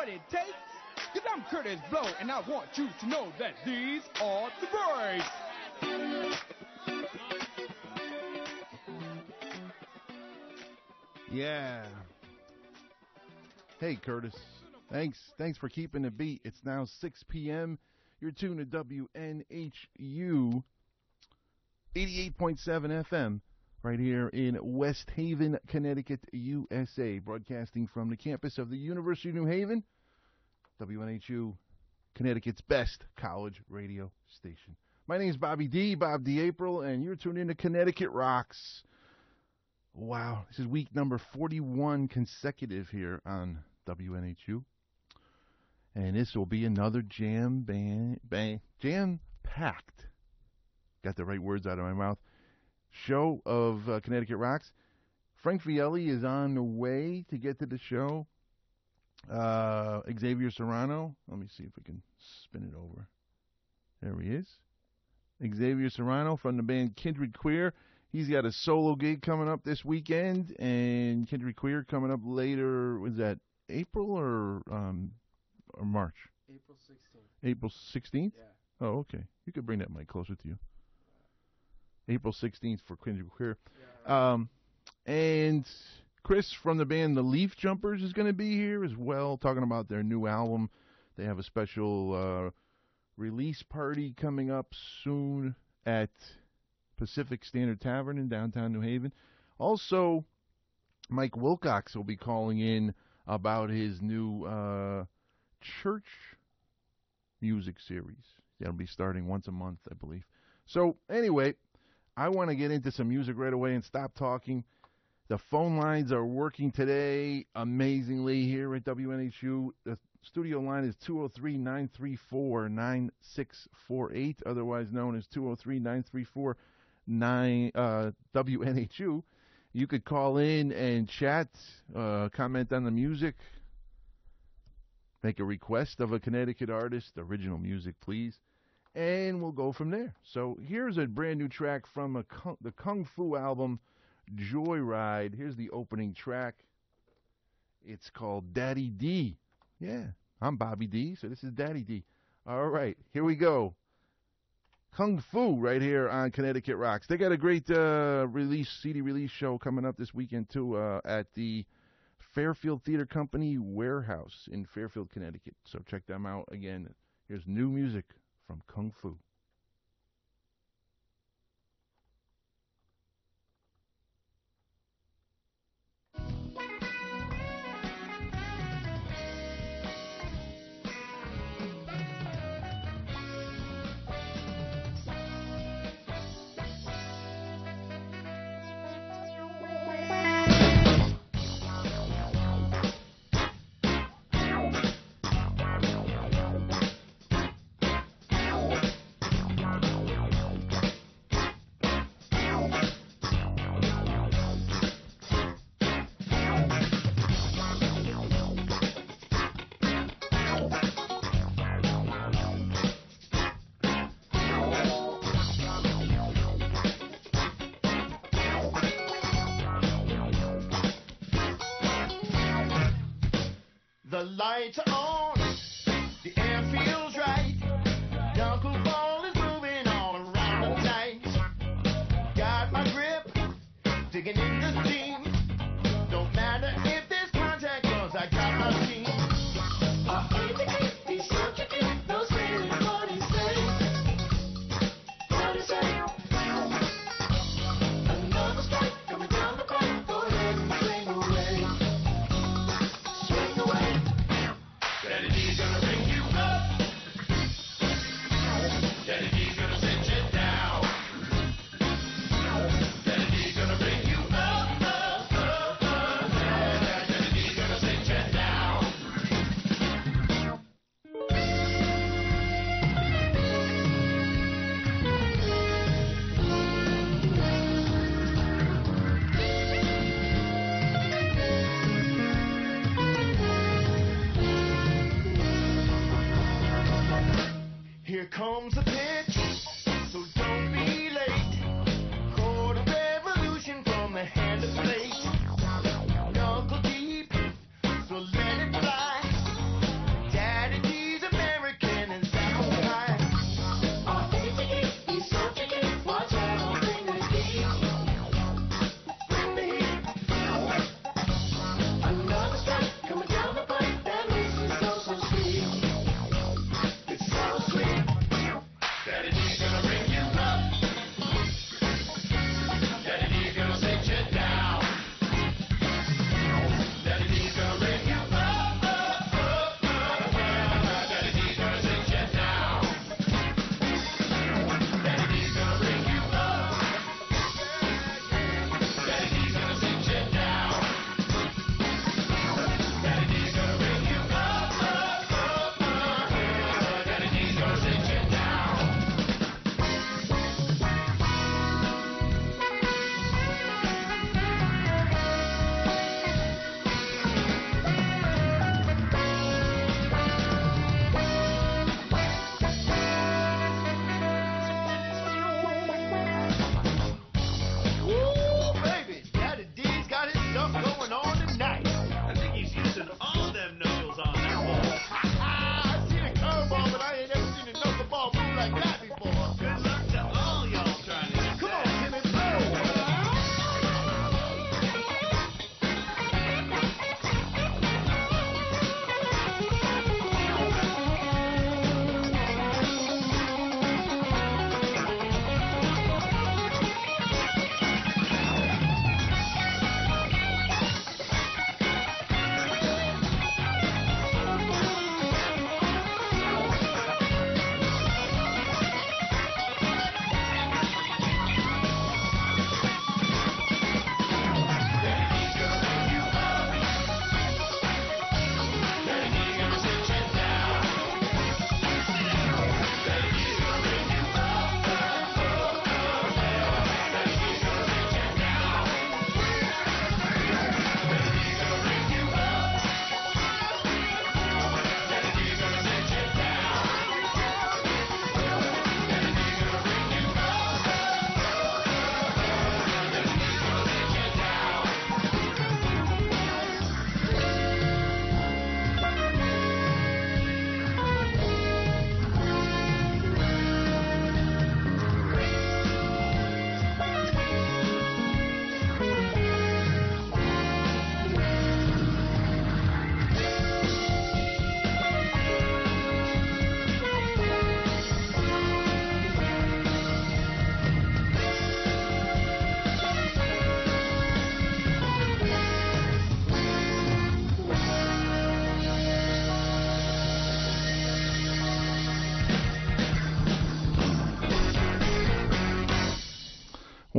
what it takes. Cause I'm Curtis Blow, and I want you to know that these are the breaks. Yeah. Hey, Curtis. Thanks for keeping the beat. It's now 6 p.m. You're tuned to WNHU 88.7 FM right here in West Haven, Connecticut, USA. Broadcasting from the campus of the University of New Haven. WNHU, Connecticut's best college radio station. My name's Bobby D, Bob D. April, and you're tuned in to Connecticut Rocks. Wow, this is week number 41 consecutive here on WNHU. And this will be another jam-packed, got the right words out of my mouth, show of Connecticut Rocks. Frank Viele is on the way to get to the show. Xavier Serrano, let me see if we can spin it over. There he is. Xavier Serrano from the band Kindred Queer. He's got a solo gig coming up this weekend, and Kindred Queer coming up later. Was that April or March? April 16th. April 16th? Yeah. Oh, okay. You could bring that mic closer to you. April 16th for Kindred Queer. Yeah, right. And Chris from the band The Leaf Jumpers is going to be here as well, talking about their new album. They have a special release party coming up soon at Pacific Standard Tavern in downtown New Haven. Also, Mike Wilcox will be calling in about his new church music series. That'll be starting once a month, I believe. So, anyway, I want to get into some music right away and stop talking. The phone lines are working today amazingly here at WNHU. The studio line is 203-934-9648, otherwise known as 203-934-WNHU. You could call in and chat, comment on the music, make a request of a Connecticut artist, original music, please, and we'll go from there. So here's a brand new track from the Kung Fu album, Joyride. Here's the opening track. It's called Daddy D. Yeah, I'm Bobby D, so this is Daddy D. All right, here we go. Kung Fu right here on Connecticut Rocks. They got a great CD release show coming up this weekend, too, at the Fairfield Theater Company Warehouse in Fairfield, Connecticut. So check them out. Again, here's new music from Kung Fu. The lights are on, the air feels right. The Uncle Ball is moving all around the tight. Got my grip, digging in the steam. Don't matter if there's contact, cause I got my team. I hate the clip, he's such a kid, no saying what he says. What he say? Another strike coming down the pipe, go ahead and swing away. Swing away. Daddy D's gonna bring you up. Daddy D's gonna sit you down. Daddy D's gonna bring you up, up, up, up. Daddy D's gonna sit you down. Here comes the pitch, so don't be late. Quarter revolution from the hand of fate. Knuckle deep, so let it fly.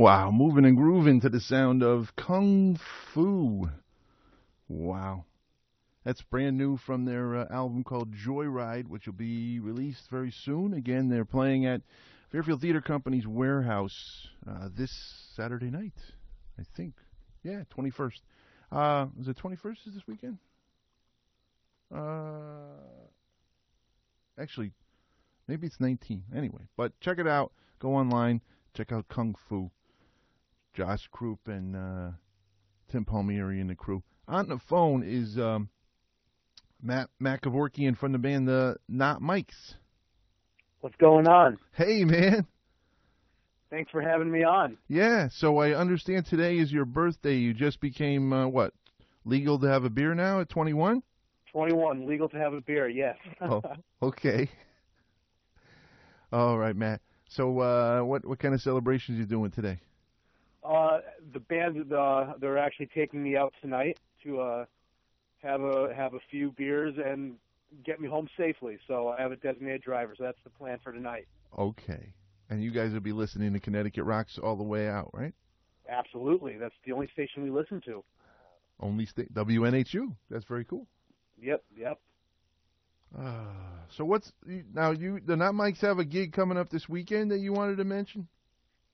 Wow, moving and grooving to the sound of Kung Fu. Wow. That's brand new from their album called Joyride, which will be released very soon. Again, they're playing at Fairfield Theater Company's Warehouse this Saturday night, I think. Yeah, 21st. Is it 21st is this weekend? Actually, maybe it's 19. Anyway, but check it out. Go online. Check out Kung Fu. Josh Krupp and Tim Palmieri and the crew. On the Phone is Matt Kevorkian from the band The Not Mikes. What's going on? Hey, man. Thanks for having me on. Yeah, so I understand today is your birthday. You just became, legal to have a beer now at 21? 21, legal to have a beer, yes. Oh, okay. All right, Matt. So what kind of celebrations are you doing today? The band, they're actually taking me out tonight to have a few beers and get me home safely. So I have a designated driver, so that's the plan for tonight. Okay. And you guys will be listening to Connecticut Rocks all the way out, right? Absolutely. That's the only station we listen to. Only WNHU. That's very cool. Yep. So what's now? The Not Mikes have a gig coming up this weekend that you wanted to mention?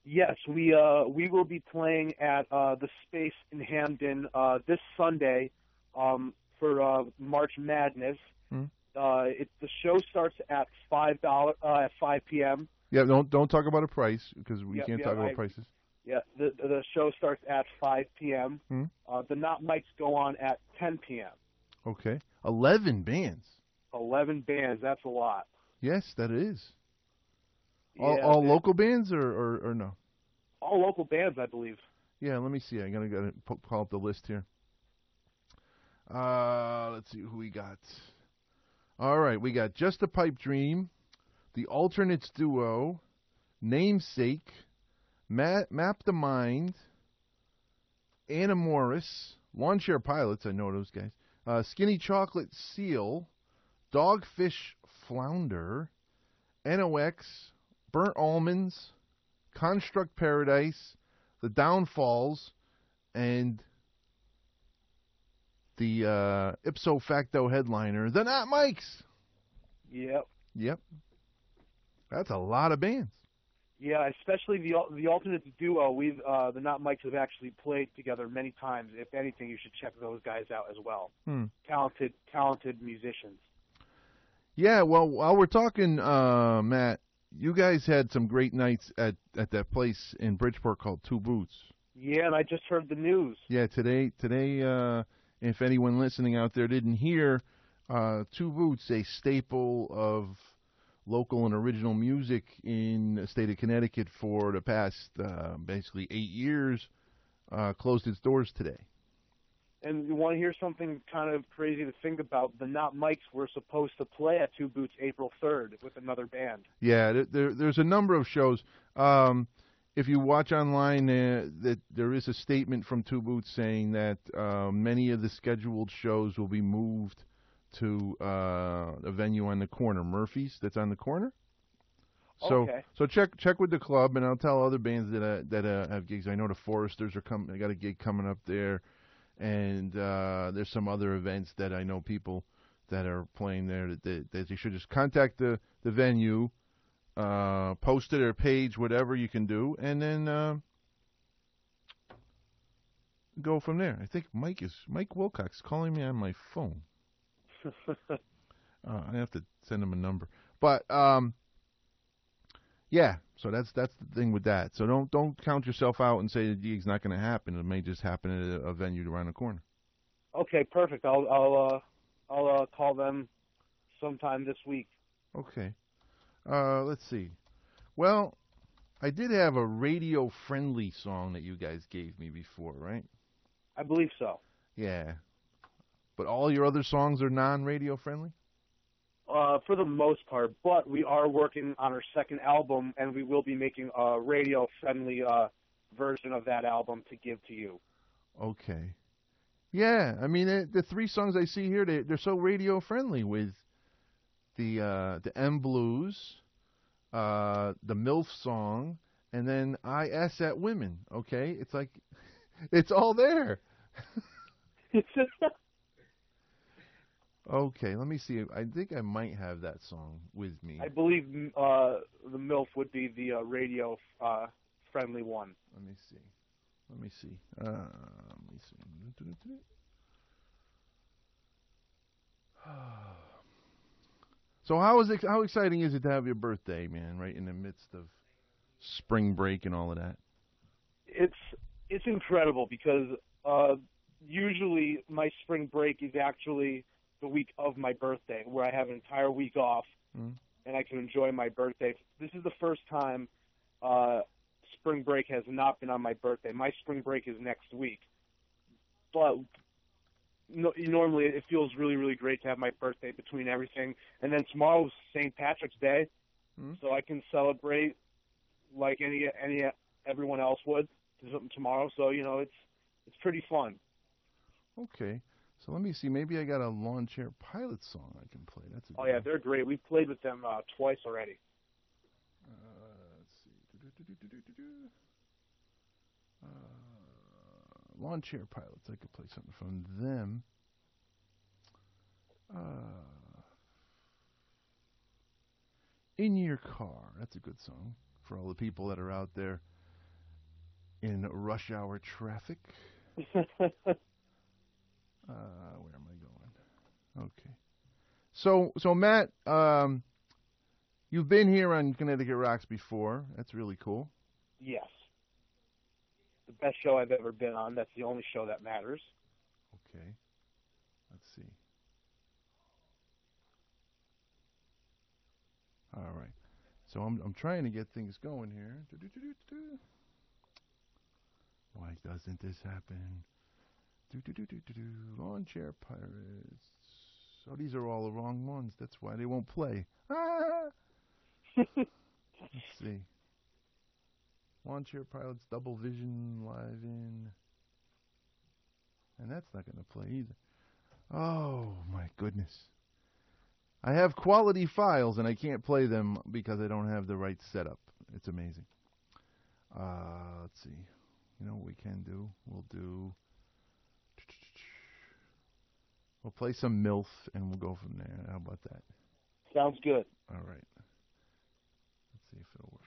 Yes, we will be playing at the Space in Hamden this Sunday for March Madness. The show starts at $5 at 5 p.m. Yeah, don't talk about a price because we can't talk about prices. Yeah, the show starts at 5 p.m. The Not Mikes go on at 10 p.m. Okay, 11 bands. 11 bands, that's a lot. Yes, that is. Yeah, all local bands or no? All local bands, I believe. Yeah, let me see. I gotta call up the list here. Let's see who we got. All right, we got Just a Pipe Dream, The Alternates Duo, Namesake, Map the Mind, Anna Morris, Lawn Chair Pilots, I know those guys, Skinny Chocolate Seal, Dogfish Flounder, NOX, Burnt Almonds, Construct Paradise, The Downfalls, and the ipso facto headliner, The Not Mikes. Yep. That's a lot of bands. Yeah, especially the Alternates Duo. We've the Not Mikes have actually played together many times. If anything, you should check those guys out as well. Talented musicians. Yeah, well, while we're talking, Matt, you guys had some great nights at that place in Bridgeport called Two Boots. Yeah, and I just heard the news. Yeah, today, if anyone listening out there didn't hear, Two Boots, a staple of local and original music in the state of Connecticut for the past basically 8 years, closed its doors today. And you want to hear something kind of crazy to think about? The Not Mikes were supposed to play at Two Boots April 3rd with another band. Yeah, there's a number of shows. If you watch online, that there is a statement from Two Boots saying that many of the scheduled shows will be moved to a venue on the corner, Murphy's, that's on the corner. Okay. So check with the club, and I'll tell other bands that have gigs. I know the Foresters are coming. They got a gig coming up there. And there's some other events that I know people that are playing there that they should just contact the venue, post to their page, whatever you can do, and then go from there. I think Mike Wilcox calling me on my phone. I have to send him a number. But yeah, so that's the thing with that. So don't count yourself out and say the gig's not going to happen. It may just happen at a venue around the corner. Okay, perfect. I'll call them sometime this week. Okay. Let's see. Well, I did have a radio-friendly song that you guys gave me before, right? I believe so. Yeah. But all your other songs are non-radio friendly? For the most part, but we are working on our second album, and we will be making a radio-friendly version of that album to give to you. Okay. Yeah, I mean, the three songs I see here, they're so radio-friendly with the M Blues, the MILF song, and then IS at women. Okay, it's like it's all there. Okay, let me see. I think I might have that song with me. I believe the MILF would be the radio friendly one. Let me see. Let me see. So how exciting is it to have your birthday, man? Right in the midst of spring break and all of that. It's incredible because usually my spring break is actually the week of my birthday, where I have an entire week off and I can enjoy my birthday. This is the first time spring break has not been on my birthday. My spring break is next week, but normally it feels really, really great to have my birthday between everything. And then tomorrow's St. Patrick's Day, so I can celebrate like everyone else would tomorrow. So it's pretty fun. Okay, so let me see. Maybe I got a Lawn Chair Pilot song I can play. That's a good Oh yeah, one. they're great. We've played with them twice already. Let's see. Lawn Chair Pilots. I could play something from them. In Your Car. That's a good song for all the people that are out there in rush hour traffic. Where am I going? Okay. So Matt, you've been here on Connecticut Rocks before. That's really cool. Yes. The best show I've ever been on. That's the only show that matters. Okay. Let's see. All right. So I'm trying to get things going here. Why doesn't this happen? Lawn Chair Pirates. Oh, these are all the wrong ones. That's why they won't play. Let's see. Lawn Chair Pilots, Double Vision, Live In. And that's not going to play either. Oh, my goodness. I have quality files, and I can't play them because I don't have the right setup. It's amazing. Let's see. You know what we can do? We'll play some MILF, and we'll go from there. How about that? Sounds good. All right. Let's see if it'll work.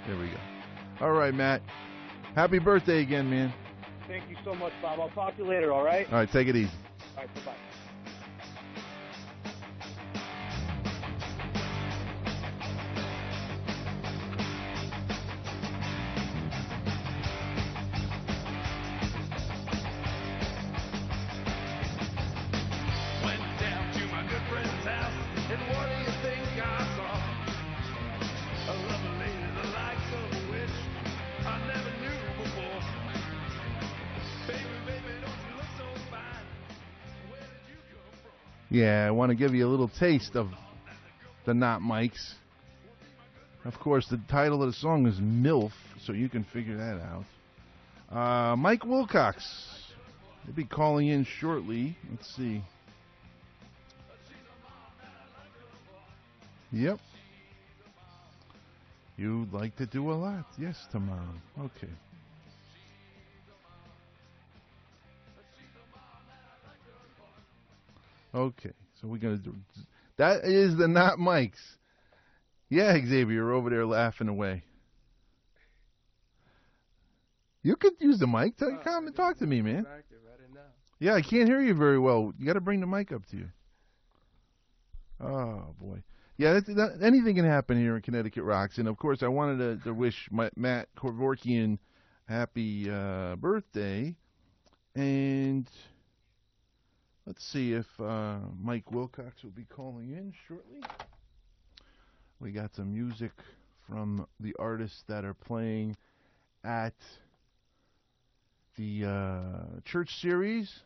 There we go. All right, Matt. Happy birthday again, man. Thank you so much, Bob. I'll talk to you later, all right? All right, take it easy. All right, bye-bye. Yeah, I want to give you a little taste of the Not Mikes. Of course, the title of the song is MILF, so you can figure that out. Mike Wilcox. He'll be calling in shortly. Let's see. Yep. You'd like to do a lot. Yes, tomorrow. Okay. Okay, so we're going to do... That is the Not Mikes. Yeah, Xavier, you're over there laughing away. You could use the mic. Come and talk to me, man. Yeah, I can't hear you very well. You got to bring the mic up to you. Oh, boy. Yeah, anything can happen here in Connecticut Rocks. And, of course, I wanted to wish Matt Korvorkian happy birthday. And... let's see if Mike Wilcox will be calling in shortly. We got some music from the artists that are playing at the church series.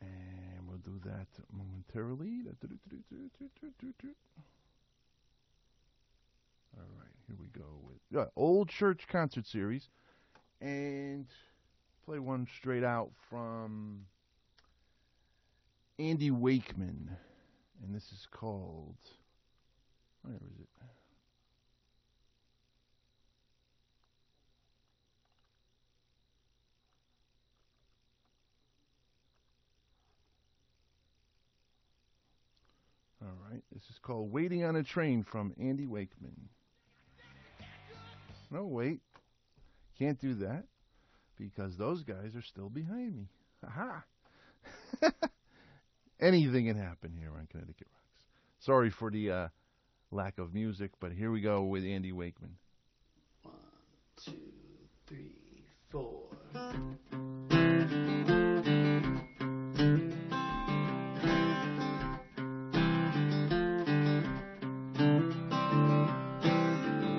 And we'll do that momentarily. All right, here we go with Old Church Concert Series. And... play one straight out from Andy Wakeman. And this is called... where is it? right, this is called Waiting on a Train from Andy Wakeman. No, wait. Can't do that because those guys are still behind me. Aha! Anything can happen here on Connecticut Rocks. Sorry for the lack of music, but here we go with Andy Wakeman. 1, 2, 3, 4.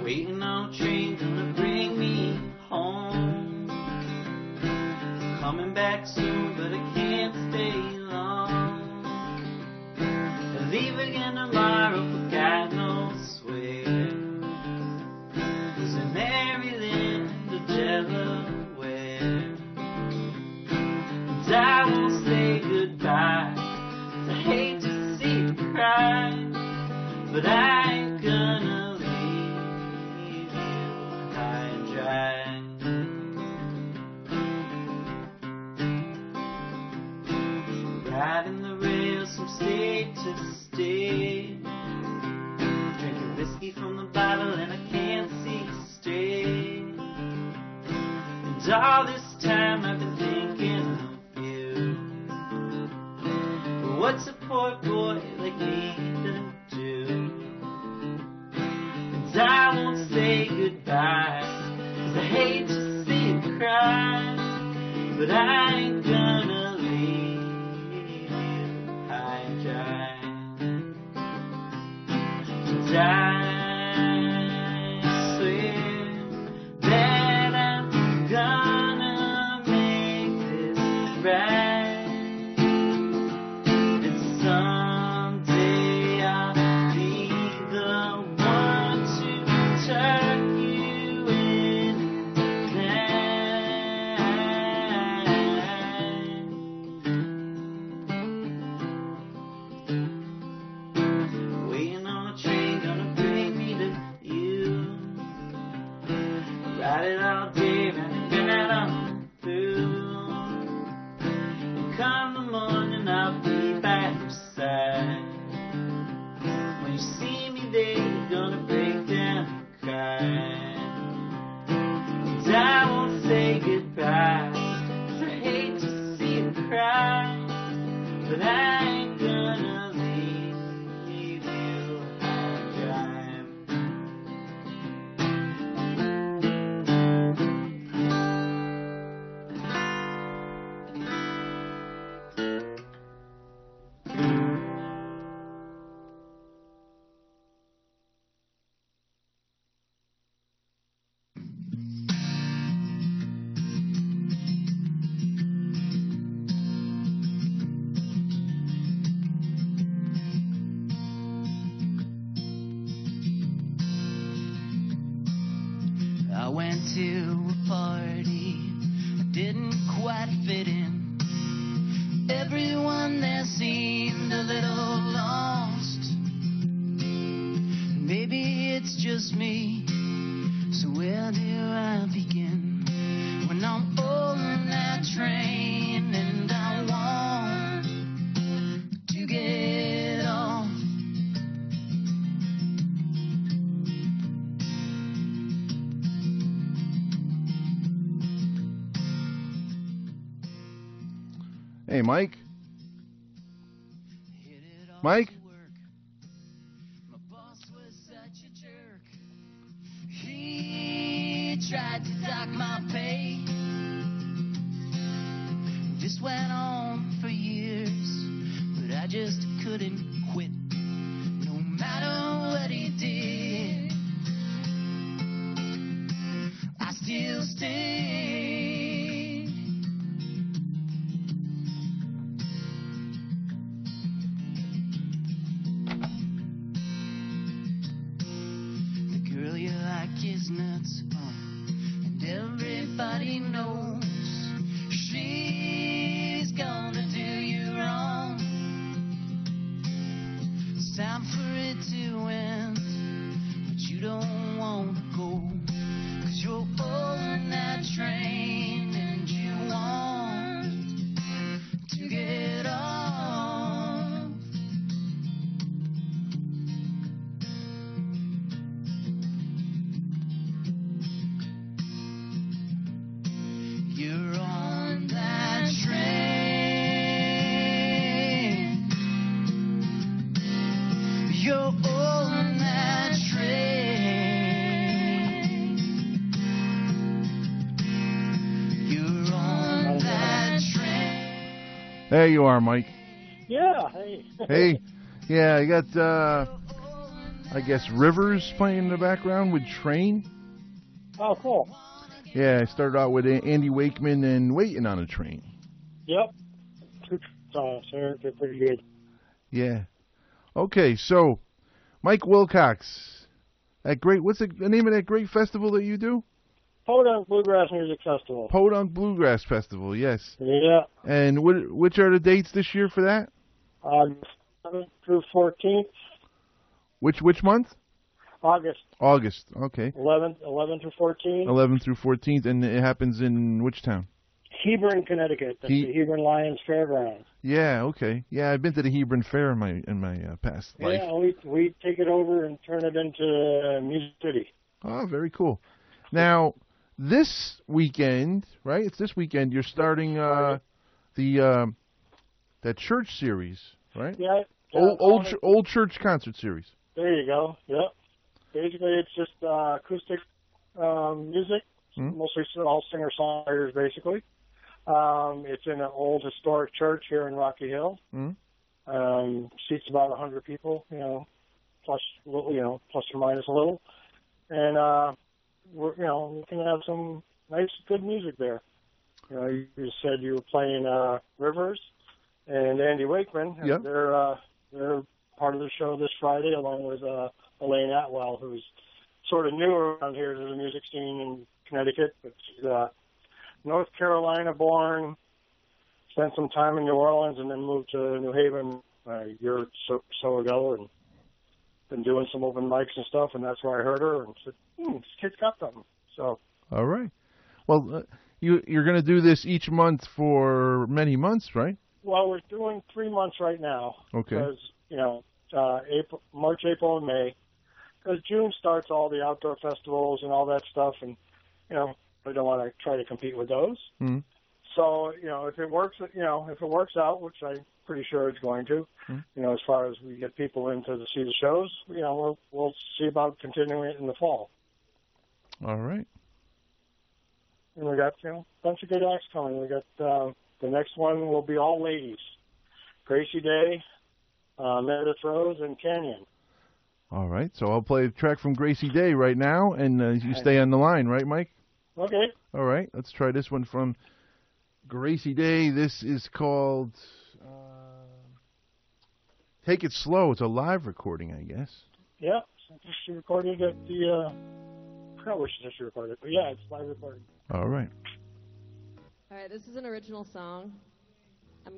Waiting on a train gonna bring me home. Coming back soon, but I can't stay long. I leave again tomorrow for God knows where. Was it Maryland or Delaware? And I won't say goodbye, 'cause I hate to see you cry, but I ain't gonna leave you high and dry. Riding the rails from state to state, drinking whiskey from the bottle and I can't see straight. And all this time I've been thinking of you. But what's a poor boy like me to do? And I won't say goodbye, 'cause I hate to see you cry, but I ain't gonna leave you high and dry. And I swear that I'm gonna make this right, and someday I'll be the one to tuck you in line. Waiting on a train gonna bring me to you. Ride it all day, ride it on through. And come the morning, I'll be by your side. When you see me there, you're gonna break down and cry. And I won't say goodbye, 'cause I hate to see you cry, but I ain't gonna leave you high and dry. I went to a party, I didn't quite fit in. Everyone there seemed a little lost. Maybe it's just me, so where do I begin? When I'm on that train and I want to get off. Hey, Mike. Mike? My boss was such a jerk. He tried to dock my pay. This went on for years, but I just couldn't quit. No matter what he did, I still stayed. The girl you like is nuts, and everybody knows she's gonna do you wrong. It's time for it to end, but you don't want to go, 'cause you're on that train and you want to get off. There you are, Mike. Yeah, hey. Hey. Yeah, I got, I guess, Rivers playing in the background with Train. Oh, cool. Yeah, I started out with Andy Wakeman and Waiting on a Train. Yep. Two songs. They're pretty good. Yeah. Okay, so, Mike Wilcox. What's the name of that great festival that you do? Podunk Bluegrass Music Festival. Podunk Bluegrass Festival, yes. Yeah. And which are the dates this year for that? August 7th through 14th. Which month? August. August, okay. 11th through 14th. 11th through 14th, and it happens in which town? Hebron, Connecticut. That's the Hebron Lions Fairgrounds. Yeah, okay. Yeah, I've been to the Hebron Fair in my past life. Yeah, we take it over and turn it into Music City. Oh, very cool. Now, this weekend, right? It's this weekend. You're starting that church series, right? Yeah. Old church concert series. There you go. Yep. Basically, it's just acoustic music, mostly all singer-songwriters, basically. It's in an old historic church here in Rocky Hill. Seats about 100 people, plus or minus a little, and we can have some nice, good music there. You said you were playing Rivers and Andy Wakeman. Yep. They're part of the show this Friday, along with Elaine Atwell, who's sort of new around here to the music scene in Connecticut, but she's North Carolina born, spent some time in New Orleans, and then moved to New Haven a year or so ago, and been doing some open mics and stuff, and that's where I heard her and said, this kid's got something. So. All right. Well, you're going to do this each month for many months, right? Well, we're doing 3 months right now. Okay. Because, March, April, and May. Because June starts all the outdoor festivals and all that stuff, and, we don't want to try to compete with those. Mm-hmm. So, if it works out, which I'm pretty sure it's going to, as far as we get people in to see the shows, we'll see about continuing it in the fall. All right. And we got, a bunch of good acts coming. We got, the next one will be all ladies. Gracie Day, Meredith Rose, and Canyon. All right. So I'll play a track from Gracie Day right now, and you stay on the line, right, Mike? Okay. All right. Let's try this one from Gracie Day. This is called Take It Slow. It's a live recording, I guess. Yeah. She recorded at the... I forgot where she recorded it, but yeah, it's live recording. All right. All right, this is an original song. I'm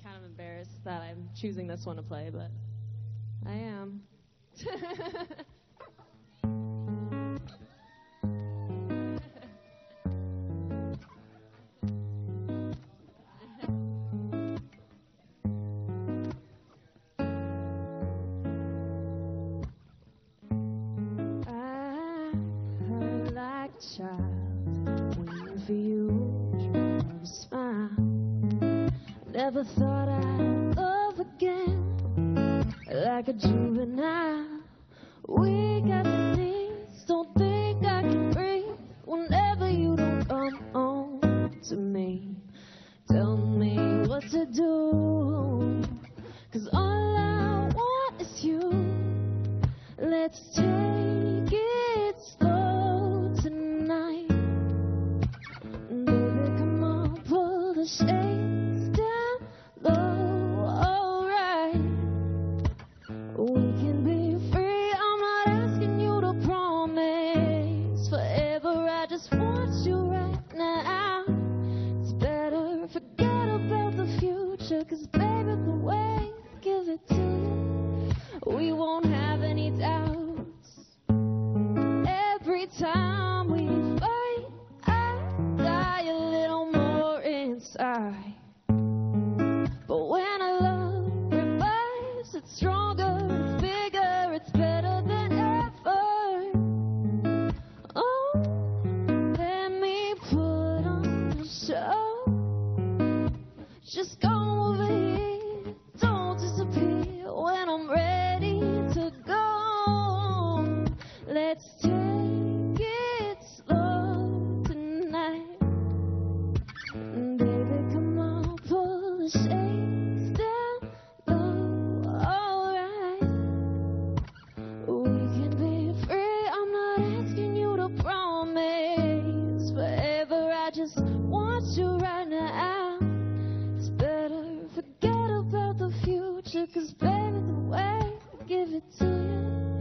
kind of embarrassed that I'm choosing this one to play, but I am. I heard like a child waiting for you to smile. Never thought I'd love again like a juvenile. We got the needs, don't think I can breathe whenever you don't come home to me. Tell me what to do, 'cause all I want is you. Let's take it slow tonight. Baby, come on, pull the shades down low, alright. We can be free, I'm not asking you to promise forever, I just want you right now. It's better, forget about the future, 'cause baby, future, 'cause baby, the way I give it to you,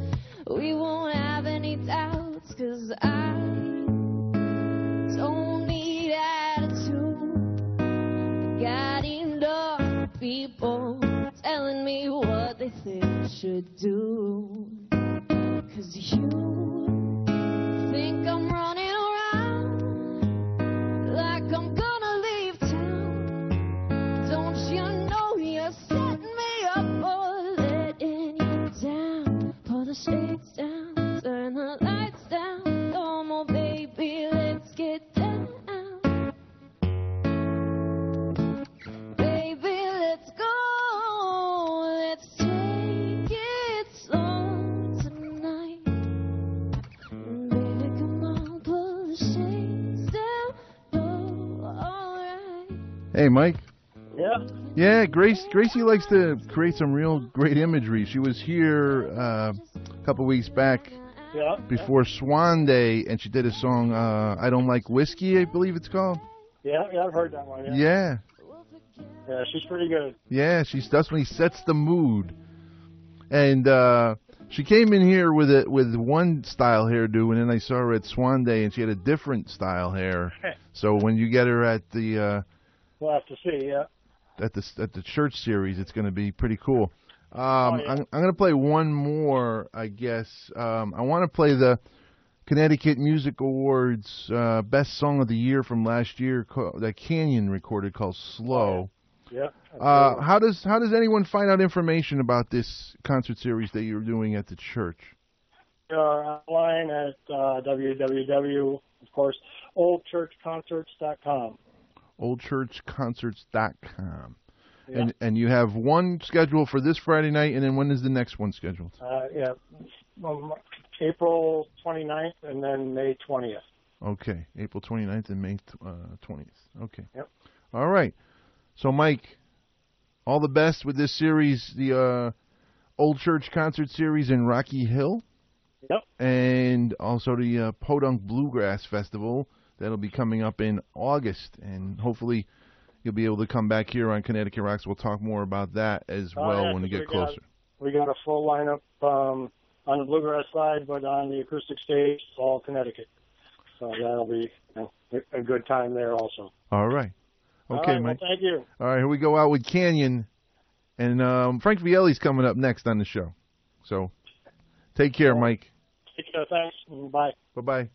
we won't have any doubts, 'cause I don't need attitude. I got enough people telling me what they think I should do. 'Cause you think I'm running around like I'm gonna leave town. Don't you know you're setting me up for letting you down? Pull the shades down, turn the lights down. Come on, baby, let's get down. Baby, let's go. Let's take it slow tonight. Baby, come on, pull the shades down. Oh, alright. Hey, Mike. Yeah. Yeah, Gracie likes to create some real great imagery. She was here a couple weeks back Yeah. before Swan Day, and she did a song, I Don't Like Whiskey, I believe it's called. Yeah, I've heard that one. Yeah. Yeah, Yeah, she's pretty good. yeah, she definitely sets the mood. And she came in here with one style hairdo, and then I saw her at Swan Day, and she had a different style hair. So when you get her at the We'll have to see. Yeah. at the church series, it's going to be pretty cool. Yeah. I'm going to play one more, I guess. I want to play the Connecticut Music Awards Best Song of the Year from last year that Canyon recorded called Slow. Yeah. How does anyone find out information about this concert series that you're doing at the church? We are online at www, of course, oldchurchconcerts.com. oldchurchconcerts.com. Yeah. And you have one scheduled for this Friday night, and then when is the next one scheduled? Yeah. April 29th and then May 20th. Okay, April 29th and May 20th. Okay. Yep. All right. So, Mike, all the best with this series, the Old Church Concert Series in Rocky Hill. Yep. And also the Podunk Bluegrass Festival. That'll be coming up in August, and hopefully you'll be able to come back here on Connecticut Rocks. We'll talk more about that as well Yeah, when we get closer. We got a full lineup on the bluegrass side, but on the acoustic stage, it's all Connecticut. So that'll be a good time there also. All right. Okay, all right, Mike. well, thank you. All right, here we go out with Canyon, and Frank Vielli's coming up next on the show. So take care, Mike. Take care. Thanks. Bye. Bye-bye.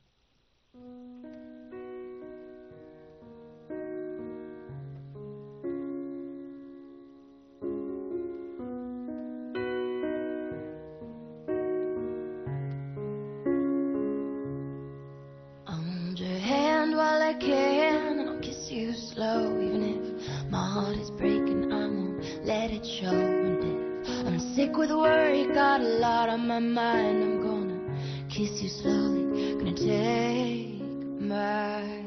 Hold your hand while I can, and I'll kiss you slow. Even if my heart is breaking, I won't let it show. And if I'm sick with worry, got a lot on my mind, I'm gonna kiss you slowly, gonna take my.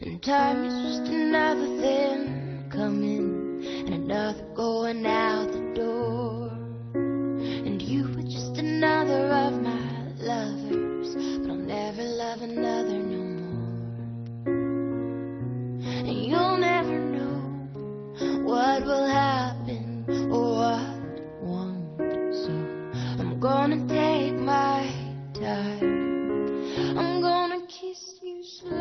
And time is just another thing coming, and another going out the door. And you were just another of my lovers, but I'll never love another no more. And you'll never know what will happen or what won't. So I'm gonna take my time. I'm gonna kiss you slow.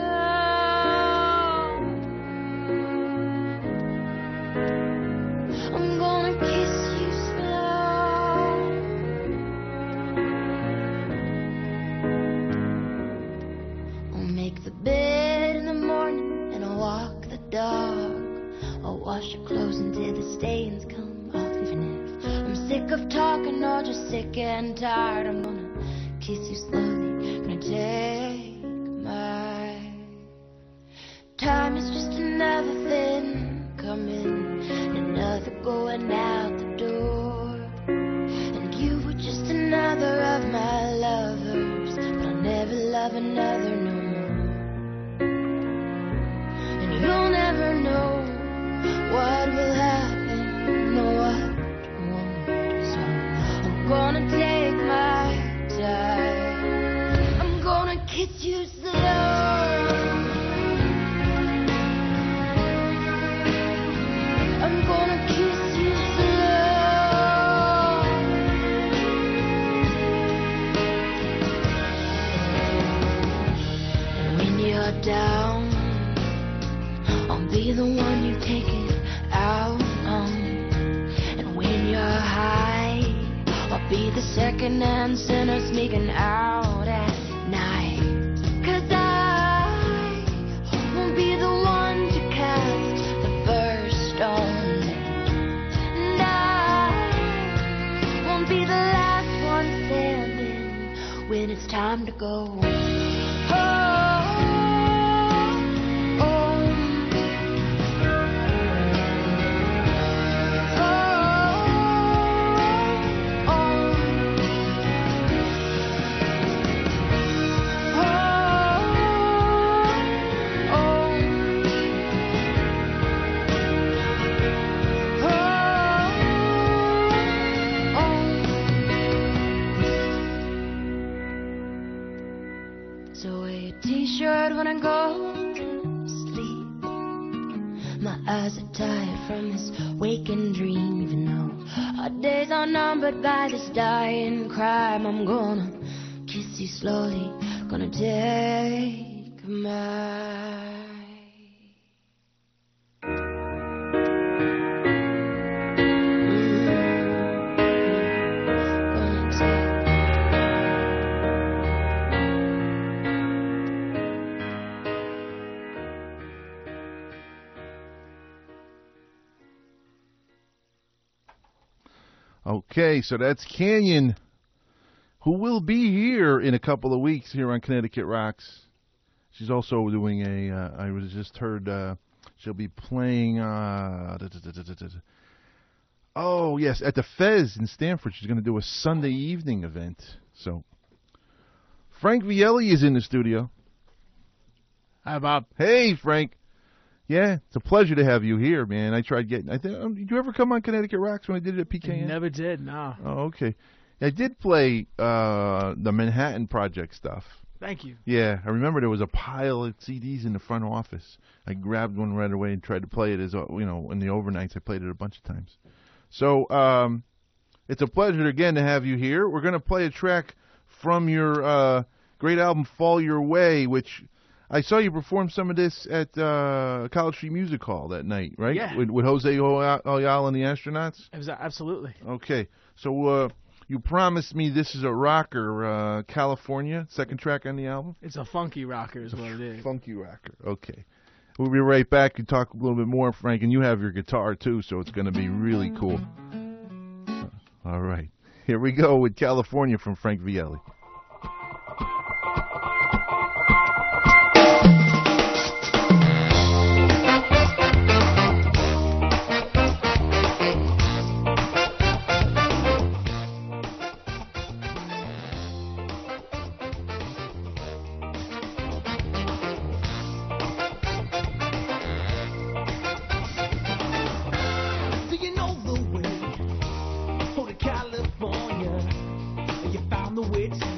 I'm gonna kiss you slow. I'll make the bed in the morning and I'll walk the dog. I'll wash your clothes until the stains come off. Even if I'm sick of talking or just sick and tired, I'm gonna kiss you slowly, gonna take my time. Is just another thing coming, another going out the door. And you were just another of my lovers, but I'll never love another no more. And you'll never know what will happen or what won't. So I'm gonna take my time. I'm gonna be the second-hand sinner sneaking out at night. 'Cause I won't be the one to cast the first stone. And I won't be the last one standing when it's time to go. So wear your t-shirt when I go to sleep. My eyes are tired from this waking dream. Even though our days are numbered by this dying crime, I'm gonna kiss you slowly, gonna take my... Okay, so that's Canyon, who will be here in a couple of weeks here on Connecticut Rocks. She's also doing I was just heard, she'll be playing, oh, yes, at the Fez in Stamford. She's going to do a Sunday evening event. So, Frank Viele is in the studio. Hi, Bob. Hey, Frank. Yeah, it's a pleasure to have you here, man. I tried getting... did you ever come on Connecticut Rocks when I did it at PKN? Never did, no. Oh, okay. I did play the Manhattan Project stuff. Thank you. Yeah, I remember there was a pile of CDs in the front office. I grabbed one right away and tried to play it as, in the overnights. I played it a bunch of times. So, it's a pleasure again to have you here. We're going to play a track from your great album, Fall Your Way, which... I saw you perform some of this at College Street Music Hall that night, right? Yeah. With Jose Oyal and the Astronauts? It was absolutely. Okay. So you promised me this is a rocker, California, second track on the album? It's a funky rocker is what it is. Funky rocker. Okay. We'll be right back and talk a little bit more, Frank. And you have your guitar, too, so it's going to be really cool. All right. Here we go with California from Frank Viele. California, you found the way to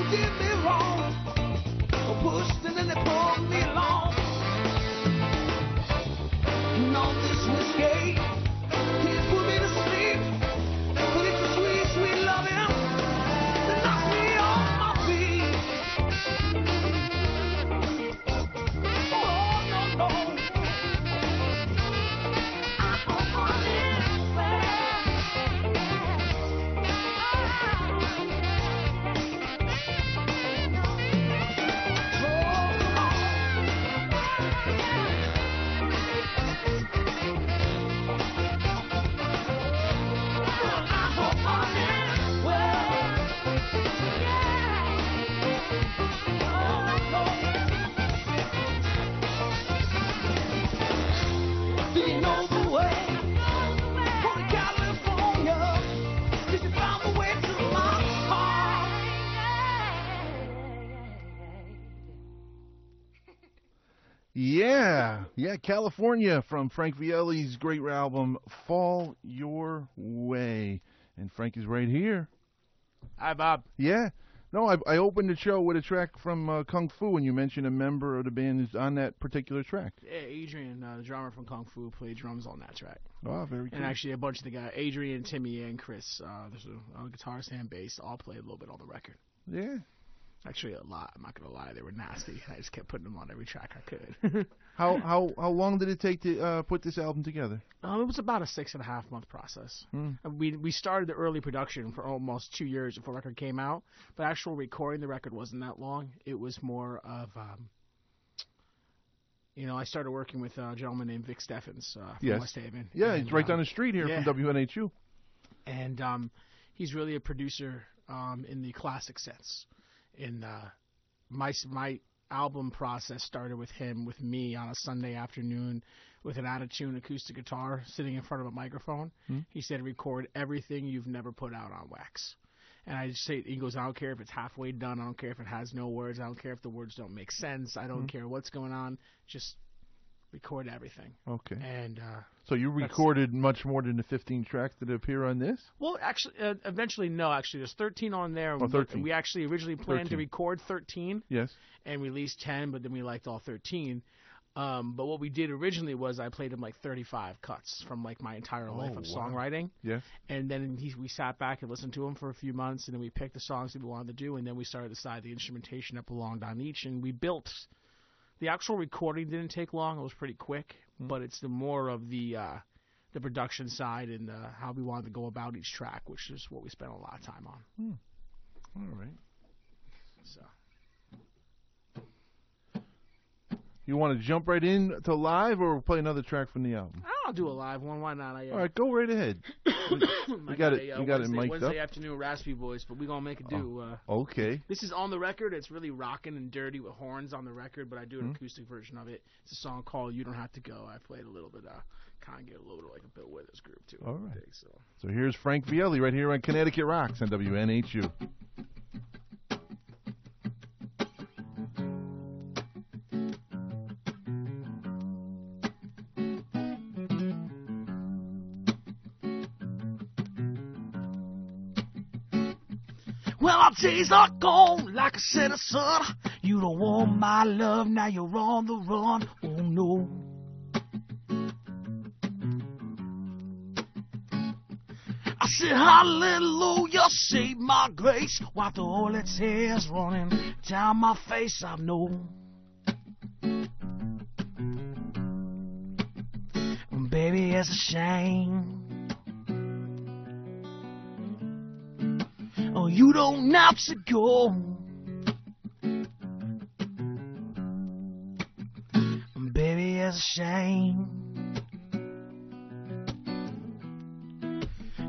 did me wrong, pushed and then they pulled me along. And all this whiskey, he put me to sleep, but it's a sweet, sweet loving that knocks me off my feet. Oh, no, no. Yeah, California from Frank Vielli's great album, Fall Your Way. And Frank is right here. Hi, Bob. Yeah. No, I opened the show with a track from Kung Fu, and you mentioned a member of the band is on that particular track. Yeah, Adrian, the drummer from Kung Fu, played drums on that track. Oh, very cool. And actually, a bunch of the guys, Adrian, Timmy, and Chris, there's a guitarist and bass, all played a little bit on the record. Yeah. Actually, a lot. I'm not gonna lie, they were nasty. I just kept putting them on every track I could. How long did it take to put this album together? It was about a 6.5 month process. We started the early production for almost 2 years before the record came out, but actual recording the record wasn't that long. It was more of, I started working with a gentleman named Vic Steffens from West Haven. Yeah, it's right down the street here from WNHU. And he's really a producer in the classic sense. In my album process started with him, with me on a Sunday afternoon with an out-of-tune acoustic guitar sitting in front of a microphone. He said, record everything you've never put out on wax. And I just say, he goes, I don't care if it's halfway done. I don't care if it has no words. I don't care if the words don't make sense. I don't care what's going on. Just record everything. Okay. And so you recorded much more than the 15 tracks that appear on this? Well, actually, eventually, no. Actually, there's 13 on there. Oh, 13. We actually originally planned to record 13. Yes. And release 10, but then we liked all 13. But what we did originally was I played him like 35 cuts from like my entire life of songwriting. Yes. And then we sat back and listened to him for a few months, and then we picked the songs that we wanted to do, and then we started to decide the instrumentation that belonged on each, and we built. The actual recording didn't take long; it was pretty quick. But it's the more of the production side and how we wanted to go about each track, which is what we spent a lot of time on. All right. So. You want to jump right in to live or play another track from the album? I'll do a live one. Why not? All right, go right ahead. You got it mic'd up. Wednesday afternoon raspy voice, but we're going to make it do. Okay. This is on the record. It's really rocking and dirty with horns on the record, but I do an acoustic version of it. It's a song called You Don't Have to Go. I played a little bit, kind of get a little bit like a Bill Withers group, too. All right. So here's Frank Vielli right here on Connecticut Rocks on WNHU. Well, our days are gone, like I said, son. You don't want my love, now you're on the run. Oh, no. I said, hallelujah, save my grace. Wipe the holy tears running down my face, I know. Baby, it's a shame. Oh, you don't have to go. Baby, it's a shame.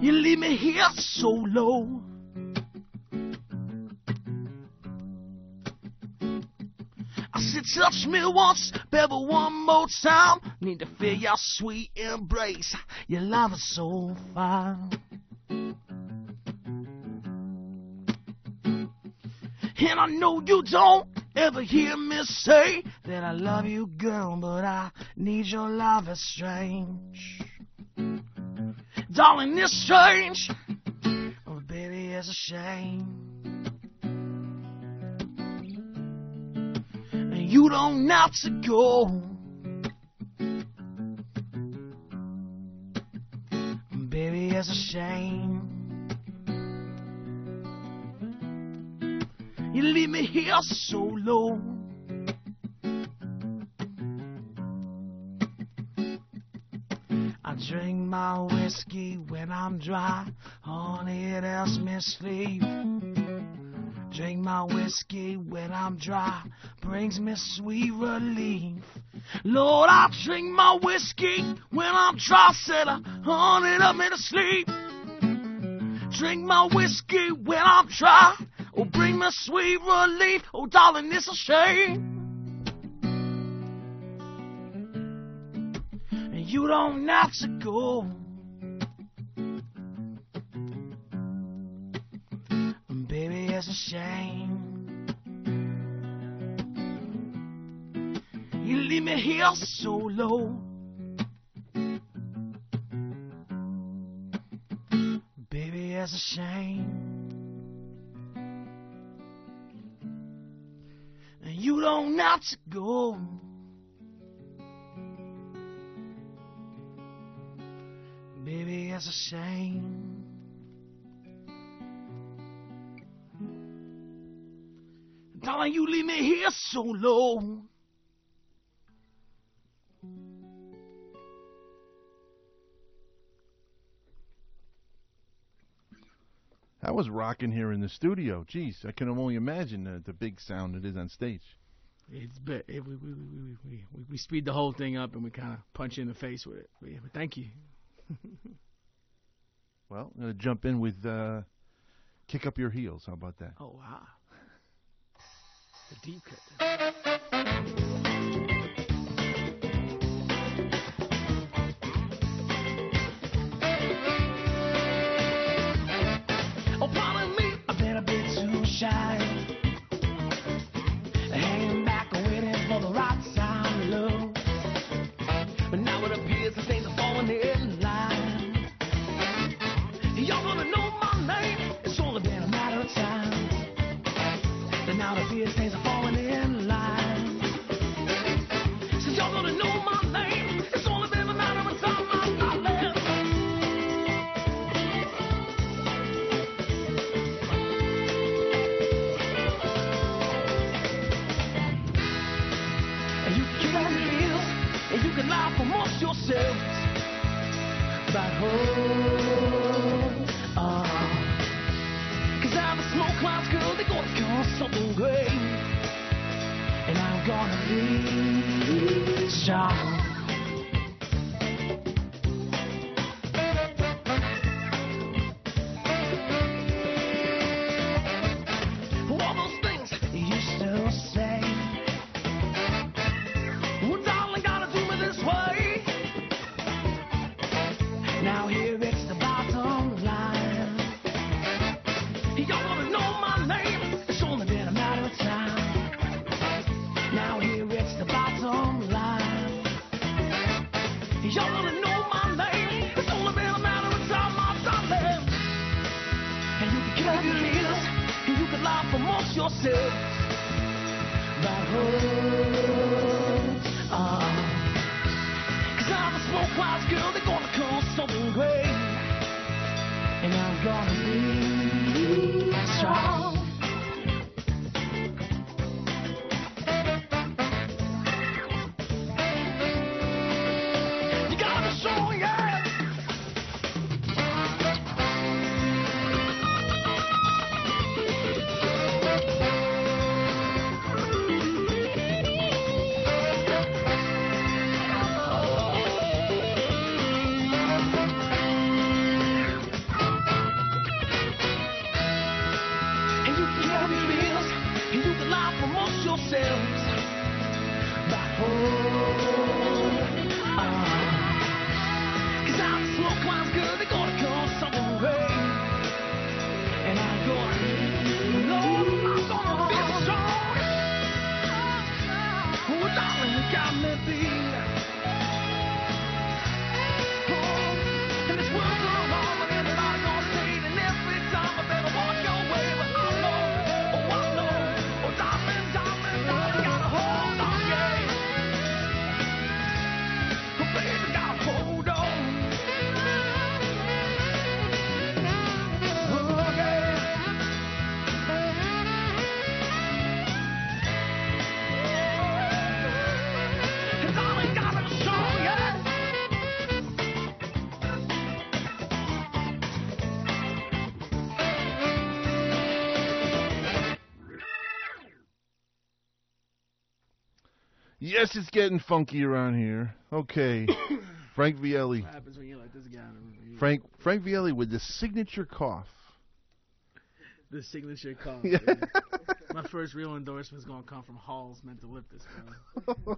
You leave me here so low. I said, touch me once, baby, one more time. Need to feel your sweet embrace. Your love is so fine. And I know you don't ever hear me say that I love you, girl, but I need your love. It's strange. Darling, it's strange. Oh, baby, it's a shame. You don't have to go. Baby, it's a shame. You leave me here so low. I drink my whiskey when I'm dry. Honey, it helps me sleep. Drink my whiskey when I'm dry. Brings me sweet relief. Lord, I drink my whiskey when I'm dry. Said honey, it helps me to sleep. Drink my whiskey when I'm dry. Oh, bring me sweet relief. Oh, darling, it's a shame. You don't have to go. Baby, it's a shame. You leave me here so low. Baby, it's a shame. You don't have to go. Baby, it's a shame. Darling, you leave me here so low. That was rocking here in the studio. Jeez, I can only imagine the big sound it is on stage. We speed the whole thing up and we kind of punch you in the face with it. But thank you. Well, I'm going to jump in with Kick Up Your Heels. How about that? Oh, wow. The deep cut. Oh, pardon me, I've been a bit too shy. Hanging back, waiting for the right time to love. But now it appears that things are falling in line. Y'all gonna know my name, it's only been a matter of time. But now it appears things are falling in line. Since y'all gonna know my name, it's only been a matter of time. I left. And you can kick out your heels, and you can laugh amongst yourselves. But cause I'm a smoke clouds girl, they're gonna come something great. And I'm gonna be strong. All those things you used to say, well, darling, gotta do me this way. Now here it's the bottom line. Y'all wanna know my name? It's only been a matter of time. Now here it's the bottom line. Y'all wanna know my name? It's only been a matter of time, my darling. And you can kick up your heels, and you can laugh amongst yourselves. But cause I'm a smoke clouds girl, they're gonna cause something great. And I'm gonna be strong. You gotta be strong, yeah. Yourselves, but cause I'm smoke clouds good, they're gonna cause something great. And I'm gonna be strong. Oh, darling, you got me beat. And this world's so long, and everybody gonna say it, and every time I better walk your way. But I know, oh, darling, I gotta hold on. Yes, it's getting funky around here. Okay. Frank Viele. What happens when you let this guy in? Frank Viele with the signature cough. The signature cough. Yeah. Yeah. My first real endorsement is going to come from Hall's Mental Ellipsis, bro.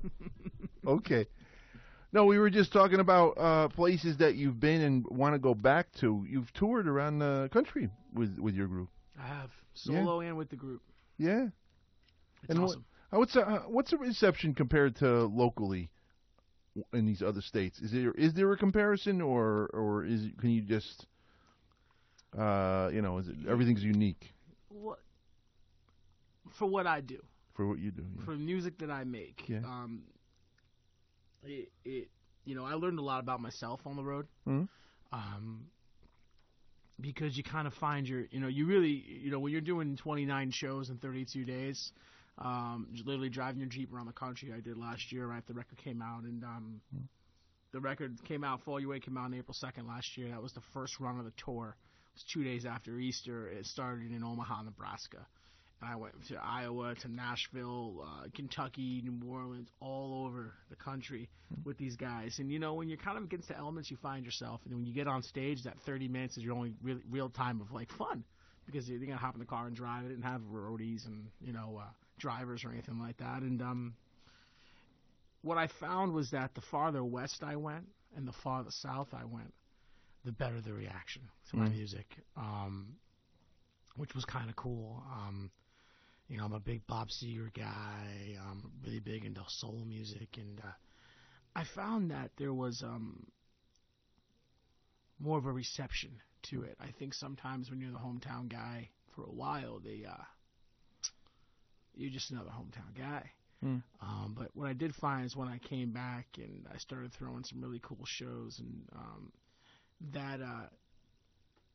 Okay. No, we were just talking about places that you've been and want to go back to. You've toured around the country with your group. I have. Solo and with the group. Yeah. It's awesome. What's the reception compared to locally in these other states? Is there a comparison, or can you just is it everything's unique? For what I do. For what you do. Yeah. For the music that I make. Yeah. I learned a lot about myself on the road. Mm-hmm. Because you kind of find you really, when you're doing 29 shows in 32 days, literally driving your Jeep around the country. I did last year, right? The record came out, and the record came out, Fall Your Way came out on April 2nd last year. That was the first run of the tour. It was 2 days after Easter. It started in Omaha, Nebraska. And I went to Iowa, to Nashville, Kentucky, New Orleans, all over the country with these guys. And, when you're kind of against the elements, you find yourself. And when you get on stage, that 30 minutes is your only real time of, fun. Because you're going to hop in the car and drive. I didn't have roadies and, drivers or anything like that. And what I found was that the farther west I went and the farther south I went, the better the reaction to my music, which was kind of cool. I'm a big Bob Seger guy. I'm really big into soul music, and I found that there was more of a reception to it. I think sometimes when you're the hometown guy for a while, you're just another hometown guy. But what I did find is when I came back and I started throwing some really cool shows, and that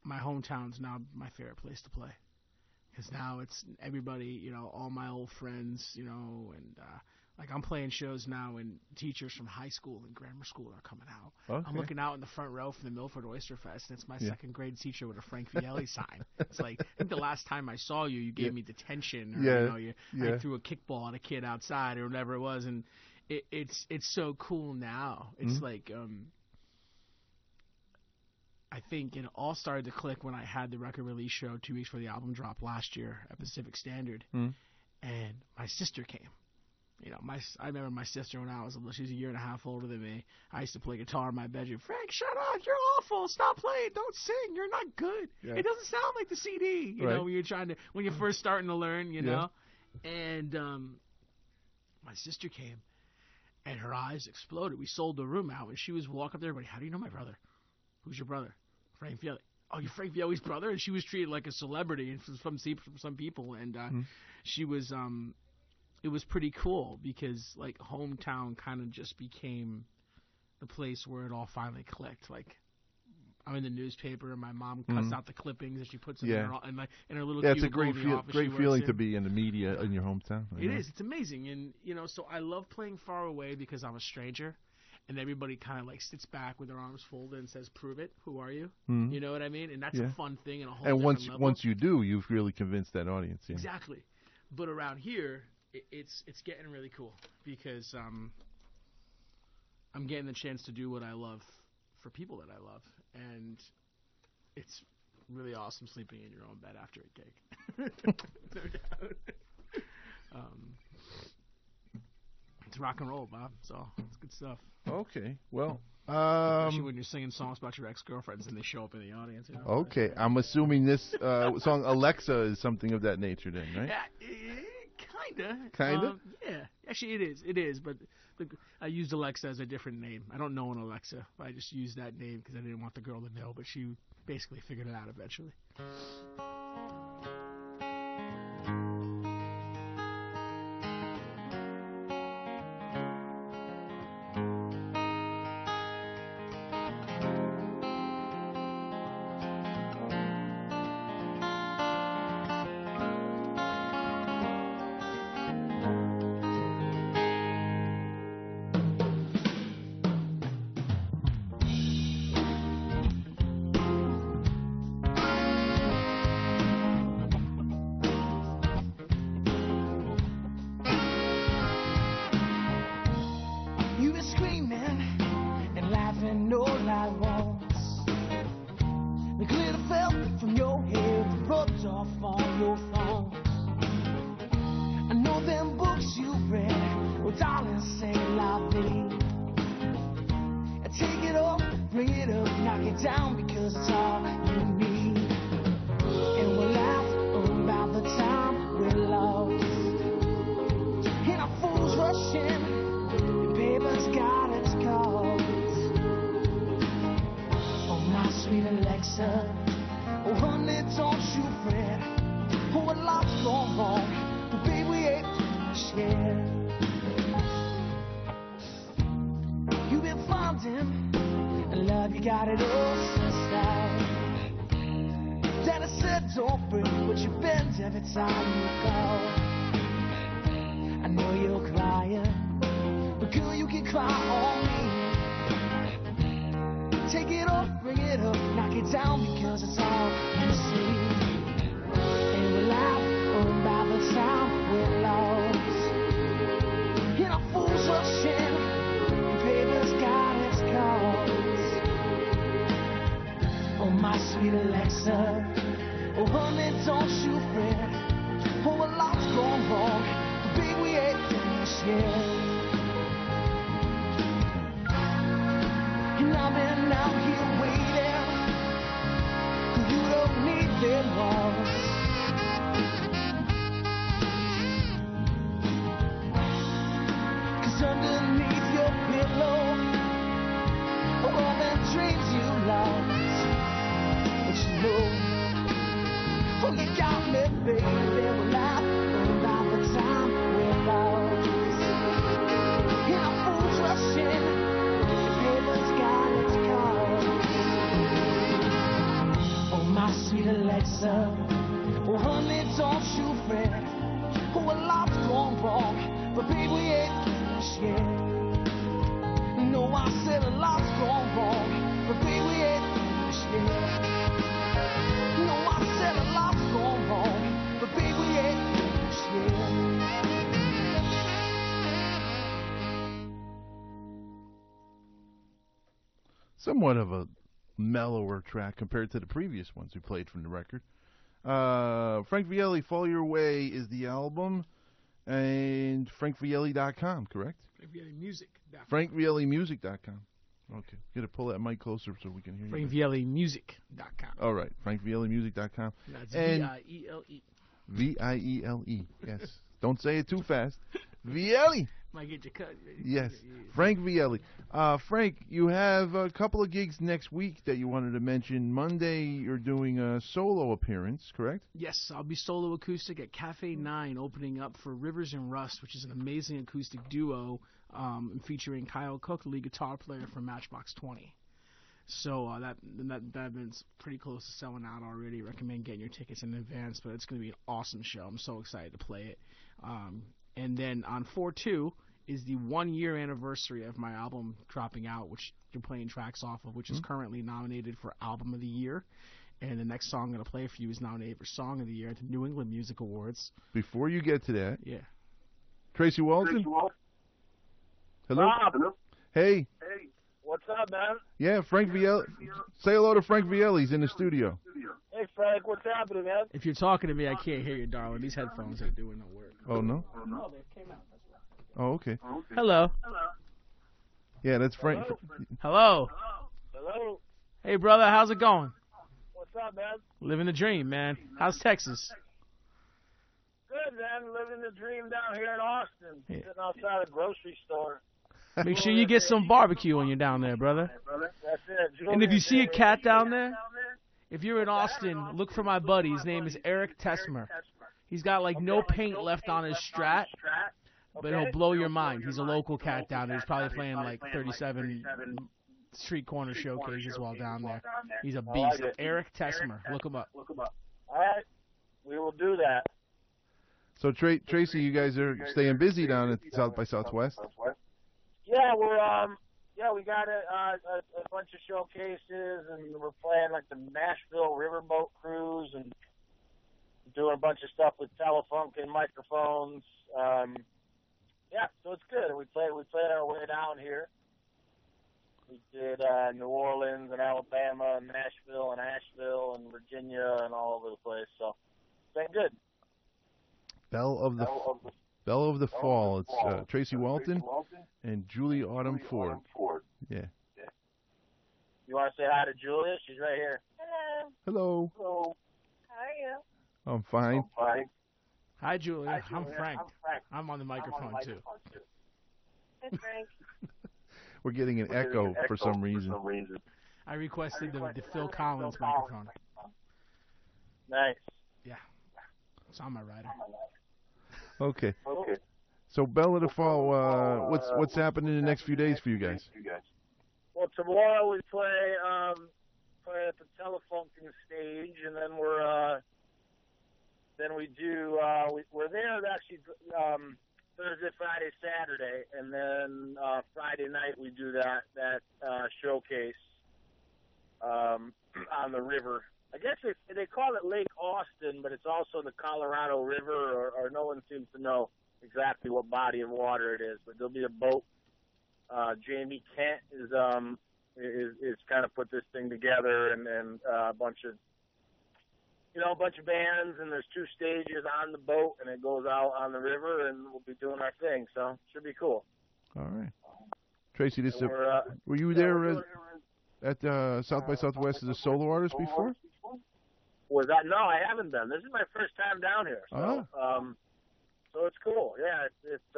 my hometown's now my favorite place to play. Because now it's everybody, all my old friends, and I'm playing shows now, and teachers from high school and grammar school are coming out. Okay. I'm looking out in the front row for the Milford Oyster Fest, and it's my second grade teacher with a Frank Viele sign. It's like, I think the last time I saw you, you gave me detention, or I threw a kickball at a kid outside, or whatever it was, and it's so cool now. It's like, I think it all started to click when I had the record release show 2 weeks before the album dropped last year at Pacific Standard, and my sister came. I remember my sister when she was a year and a half older than me. I used to play guitar in my bedroom. Frank, shut up! You're awful. Stop playing. Don't sing. You're not good. Yeah. It doesn't sound like the CD. You know, when you're first starting to learn. You know, and my sister came, and her eyes exploded. We sold the room out, and she was walking up to everybody. How do you know my brother? Who's your brother? Frank Viele. Oh, you're Frank Viele's brother? And she was treated like a celebrity from some people. And she was, it was pretty cool because, hometown kind of just became the place where it all finally clicked. I'm in the newspaper, and my mom cuts out the clippings, and she puts them in her little it's a cubicle great feeling to be in the media in your hometown. It is. It's amazing. And, so I love playing far away because I'm a stranger. And everybody kind of sits back with their arms folded and says, "Prove it. Who are you?" You know what I mean? And that's a fun thing and a whole. And once you do, you've really convinced that audience. Yeah. Exactly. But around here, it's getting really cool because I'm getting the chance to do what I love for people that I love, and it's really awesome sleeping in your own bed after a gig. No doubt. It's rock and roll, Bob. So it's good stuff. Okay, well, especially when you're singing songs about your ex-girlfriends and they show up in the audience. Okay, I'm assuming this song Alexa is something of that nature, then, right? Yeah, kinda. Yeah, actually, it is. But I used Alexa as a different name. I don't know an Alexa, but I just used that name because I didn't want the girl to know. But she basically figured it out eventually. all them books you read, oh darling, say la vie. Take it up, bring it up, knock it down, because it's all you need. And we'll laugh about the time we're lost. And our fools rushing, and paper's got its cause. Oh, my sweet Alexa, oh, honey, don't you fret. Oh, a lot's gone wrong, but baby, we ain't scared. You've been finding and love, you got it all sussed out. Daddy said don't break, but you bend every time you go. I know you're crying, but girl, you can cry on me. Take it off, bring it up, knock it down, because it's all you see. And we laugh about the time we're lost. And our fools rushing, and paper's got its cause. Oh, my sweet Alexa, oh, honey, don't you fret. Oh, a lot's gone wrong, but baby, we ain't finished yet. And I've been out here waiting, 'cause you don't need them walls. 'Cause underneath your pillow, all them dreams you lost. But you know, oh, you got me, baby. We'll laugh about the time we're lost. And our fools rushing, the paper's got its cause. Oh, my sweet Alexa, oh, honey, don't you fret. Oh, a lot's gone wrong, but baby, we ain't finished yet. No, I said a lot's gone wrong, but baby, we ain't finished yet. No, I said a lot's gone wrong, but baby, we ain't finished yet. Somewhat of a mellower track compared to the previous ones we played from the record. Frank Viele, Fall Your Way is the album, and frankvielle.com, correct? FrankVielleMusic.com. frankviellemusic.com. Okay, got to pull that mic closer so we can hear you. FrankVielleMusic.com. All right, frankviellemusic.com. That's And VIELE. VIELE, yes. Don't say it too fast. Viele. Might get you cut. Yes, Frank Viele. Frank, you have a couple of gigs next week that you wanted to mention. Monday, you're doing a solo appearance, correct? Yes, I'll be solo acoustic at Cafe 9, opening up for Rivers and Rust, which is an amazing acoustic duo featuring Kyle Cook, the lead guitar player from Matchbox 20. So that event's pretty close to selling out already. Recommend getting your tickets in advance, but it's going to be an awesome show. I'm so excited to play it. And then on 4/2 is the 1-year anniversary of my album dropping out, which you're playing tracks off of, which is currently nominated for Album of the Year. And the next song I'm going to play for you is nominated for Song of the Year at the New England Music Awards. Before you get to that, Yeah. Tracy Walton? Hello? Bob. Hey. Hey, what's up, man? Yeah, Frank Viele. Say hello to Frank Viele. He's in the studio. Hey, Frank, what's happening, man? If you're talking to me, I can't hear you, darling. These headphones ain't doing no work. Oh, no? Oh, they came out. Oh, okay. Hello. Yeah, that's Frank. Hello. Hello. Hey, brother, how's it going? What's up, man? Living the dream, man. How's Texas? Good, man. Living the dream down here in Austin. Yeah. Sitting outside a grocery store. Make sure you get some barbecue when you're down there, brother. That's it. And if you see a cat down there, if you're in Austin, look for my buddy. His name is Eric Tesmer. He's got like no paint left on his Strat, but he'll blow your mind. He's a local cat down there. He's probably playing like 37 street corner showcases while down there. He's a beast. Eric Tesmer. Look him up. All right. We will do that. So, Tracy, you guys are staying busy down at South by Southwest? Yeah, we got a bunch of showcases, and we're playing like the Nashville Riverboat Cruise, and doing a bunch of stuff with Telefunk and microphones. Yeah, so it's good. We played our way down here. We did New Orleans and Alabama and Nashville and Asheville and Virginia and all over the place. So it's been good. Belle of Belle of the Fall. It's Tracy Walton and Julie Autumn Ford. Yeah. You want to say hi to Julia? She's right here. Hello. How are you? I'm fine. Hi, Julia. I'm Frank. I'm on the microphone, too. Hi, Frank. We're getting an echo for some reason. I requested the Phil Collins microphone. Nice. Yeah. It's on my rider. Okay. So Belle of the Fall, what's happening in the next few days for you guys? Well, tomorrow we play at the Telefunken stage, and then we're there actually Thursday, Friday, Saturday, and then Friday night we do that showcase on the river. I guess they call it Lake Austin, but it's also the Colorado River, or no one seems to know exactly what body of water it is. But there'll be a boat. Jamie Kent is kind of put this thing together, and a bunch of bands, and there's 2 stages on the boat, and it goes out on the river, and we'll be doing our thing. So it should be cool. All right. Tracy, were you there at South by Southwest as a solo artist before? Was that? No, I haven't been. This is my first time down here. So, so it's cool. Yeah, it's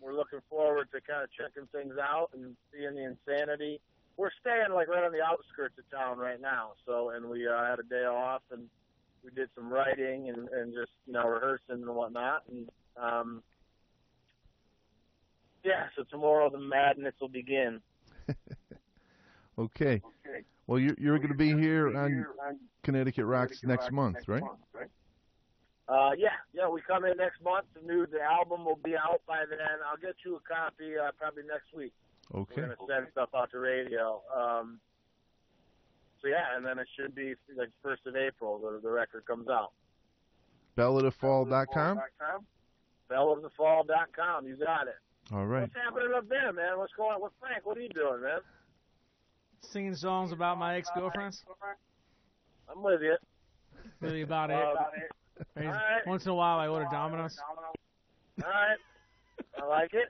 we're looking forward to kind of checking things out and seeing the insanity. We're staying like right on the outskirts of town right now. So, and we had a day off, and we did some writing and just rehearsing and whatnot. And yeah, so tomorrow the madness will begin. Okay. Well, you're going to be here on Connecticut Rocks next month, right? Yeah, we come in next month. The album will be out by then. I'll get you a copy probably next week. Okay. We're going to send stuff out to radio. So yeah, and then it should be like 1st of April the record comes out. BelleOfTheFall.com? BelleOfTheFall.com. You got it. All right. What's happening up there, man? What's going on with Frank? What are you doing, man? Singing songs about my ex-girlfriends. I'm with you. Really about it. All right. Once in a while I order Domino's. All right. I like it.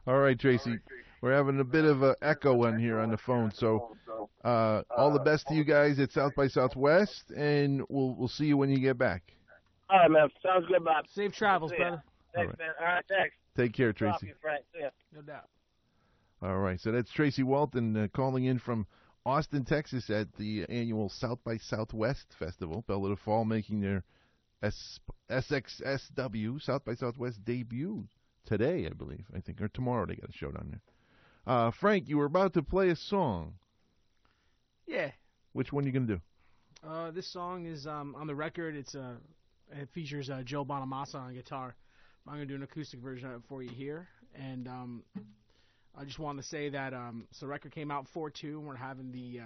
All right, Tracy. We're having a bit of an echo in here on the phone, so all the best to you guys at South by Southwest, and we'll see you when you get back. All right, man. Sounds good, Bob. Safe travels, brother. Thanks, man. All right, thanks. Take care, Tracy. Talk to you, Frank. See ya. No doubt. All right, so that's Tracy Walton calling in from Austin, Texas at the annual South by Southwest Festival. Belle of the Fall making their SXSW, South by Southwest debut today, I believe, or tomorrow they got a show down there. Frank, you were about to play a song. Yeah. Which one are you going to do? This song is on the record. It features Joe Bonamassa on guitar. I'm going to do an acoustic version of it for you here. And I just wanted to say that so the record came out 4/2, and we're having the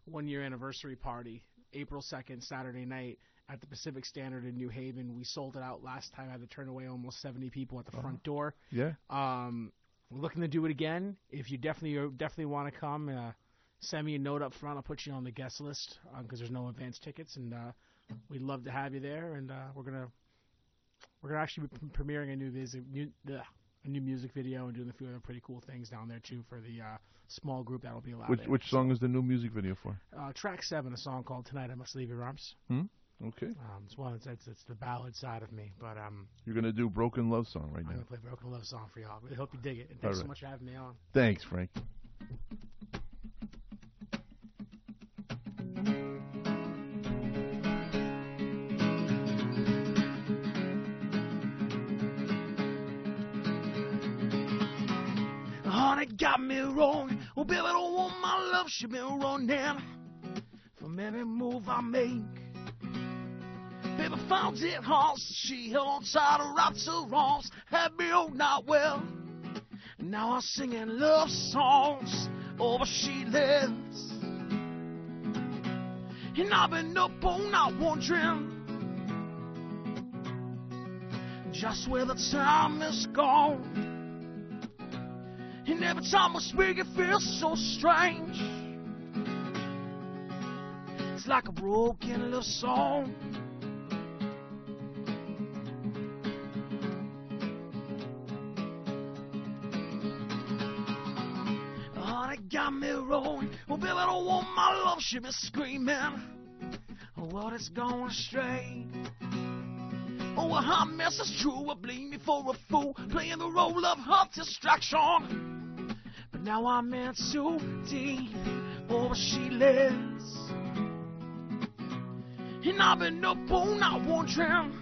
1-year anniversary party April 2nd, Saturday night, at the Pacific Standard in New Haven. We sold it out last time. I had to turn away almost 70 people at the front door. Yeah. We're looking to do it again. If you definitely want to come, send me a note up front. I'll put you on the guest list because there's no advance tickets, and we'd love to have you there. And we're gonna actually be premiering a new music video and doing a few other pretty cool things down there too for the small group that'll be allowed. Which song is the new music video for? Track 7, a song called "Tonight I Must Leave Your Arms." Okay. It's the ballad side of me, but you're gonna do "Broken Love Song" right now. I'm gonna play "Broken Love Song" for y'all. Really hope you dig it. And thanks so much for having me on. Thanks, Frank. Honey got me wrong. Oh, baby, I don't want my love. She been running from every move I make. Baby, found it hard. She held on tight and right to wrongs. Had me oh not well. Now I'm singing love songs over she lives. And I've been up all night wondering just where the time is gone. And every time I speak, it feels so strange. It's like a broken love song. got me rolling. Oh, baby, I don't want my love, she be screaming. Oh, what is going astray? Oh, a hot mess is true. I blame me for a fool, playing the role of her distraction. But now I'm in too deep for where she lives. And I've been up all night wondering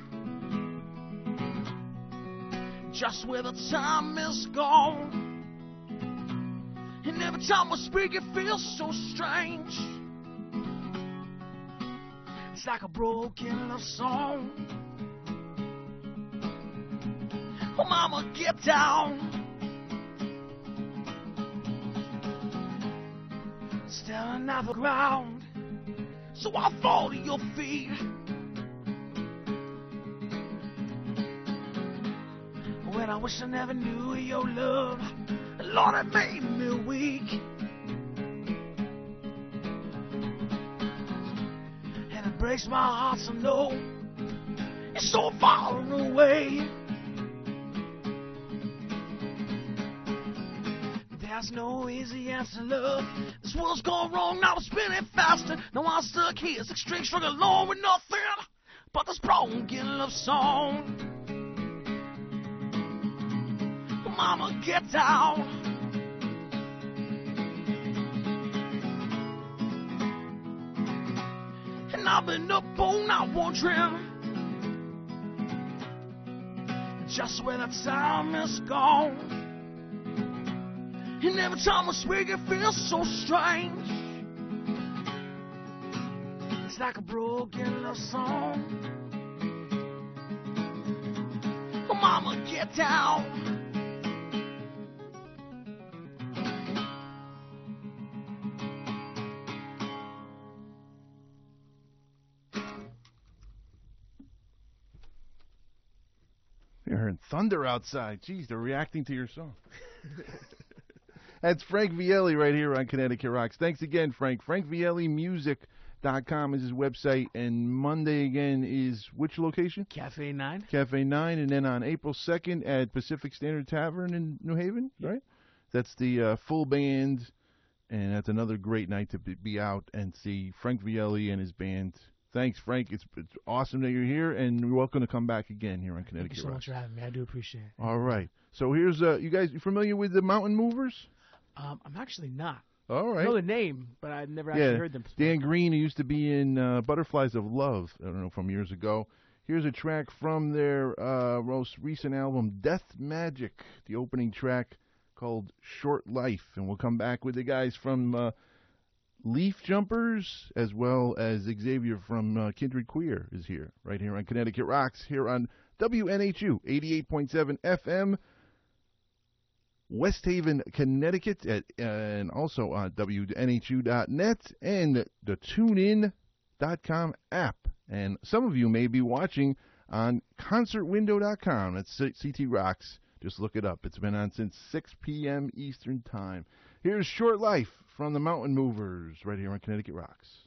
just where the time is gone. And every time I speak, it feels so strange. It's like a broken love song. Oh, mama, get down. Staring at the ground, so I fall to your feet. When I wish I never knew your love, Lord, it made me weak. And it breaks my heart to know it's so far away. There's no easy answer, love. This world's gone wrong, now it's spinning faster. Now I'm stuck here, 6 strings strung along with nothing but this broken love song. Mama, get down. And I've been up all night wondering just where the time is gone. And every time I speak, it feels so strange. It's like a broken love song. Oh, mama, get down. You're hearing thunder outside. Jeez, they're reacting to your song. That's Frank Viele right here on Connecticut Rocks. Thanks again, Frank. FrankViellemusic.com is his website. And Monday again is which location? Cafe 9. Cafe 9. And then on April 2nd at Pacific Standard Tavern in New Haven, right? That's the full band. And that's another great night to be out and see Frank Viele and his band. Thanks, Frank. It's awesome that you're here, and you're welcome to come back again here on Connecticut Thank you so Rocks. much for having me. I do appreciate it. All right. So here's you guys familiar with the Mountain Movers? I'm actually not. All right. I know the name, but I've never actually heard them. Dan Green, who used to be in Butterflies of Love, I don't know, from years ago. Here's a track from their most recent album, Death Magic, the opening track called Short Life. And we'll come back with the guys from Leaf Jumpers, as well as Xavier from Kindred Queer is here, right here on Connecticut Rocks, here on WNHU 88.7 FM, West Haven, Connecticut, and also on WNHU.net and the TuneIn.com app. And some of you may be watching on ConcertWindow.com. That's CT Rocks. Just look it up. It's been on since 6 p.m. Eastern Time. Here's Short Life from the Mountain Movers right here on Connecticut Rocks.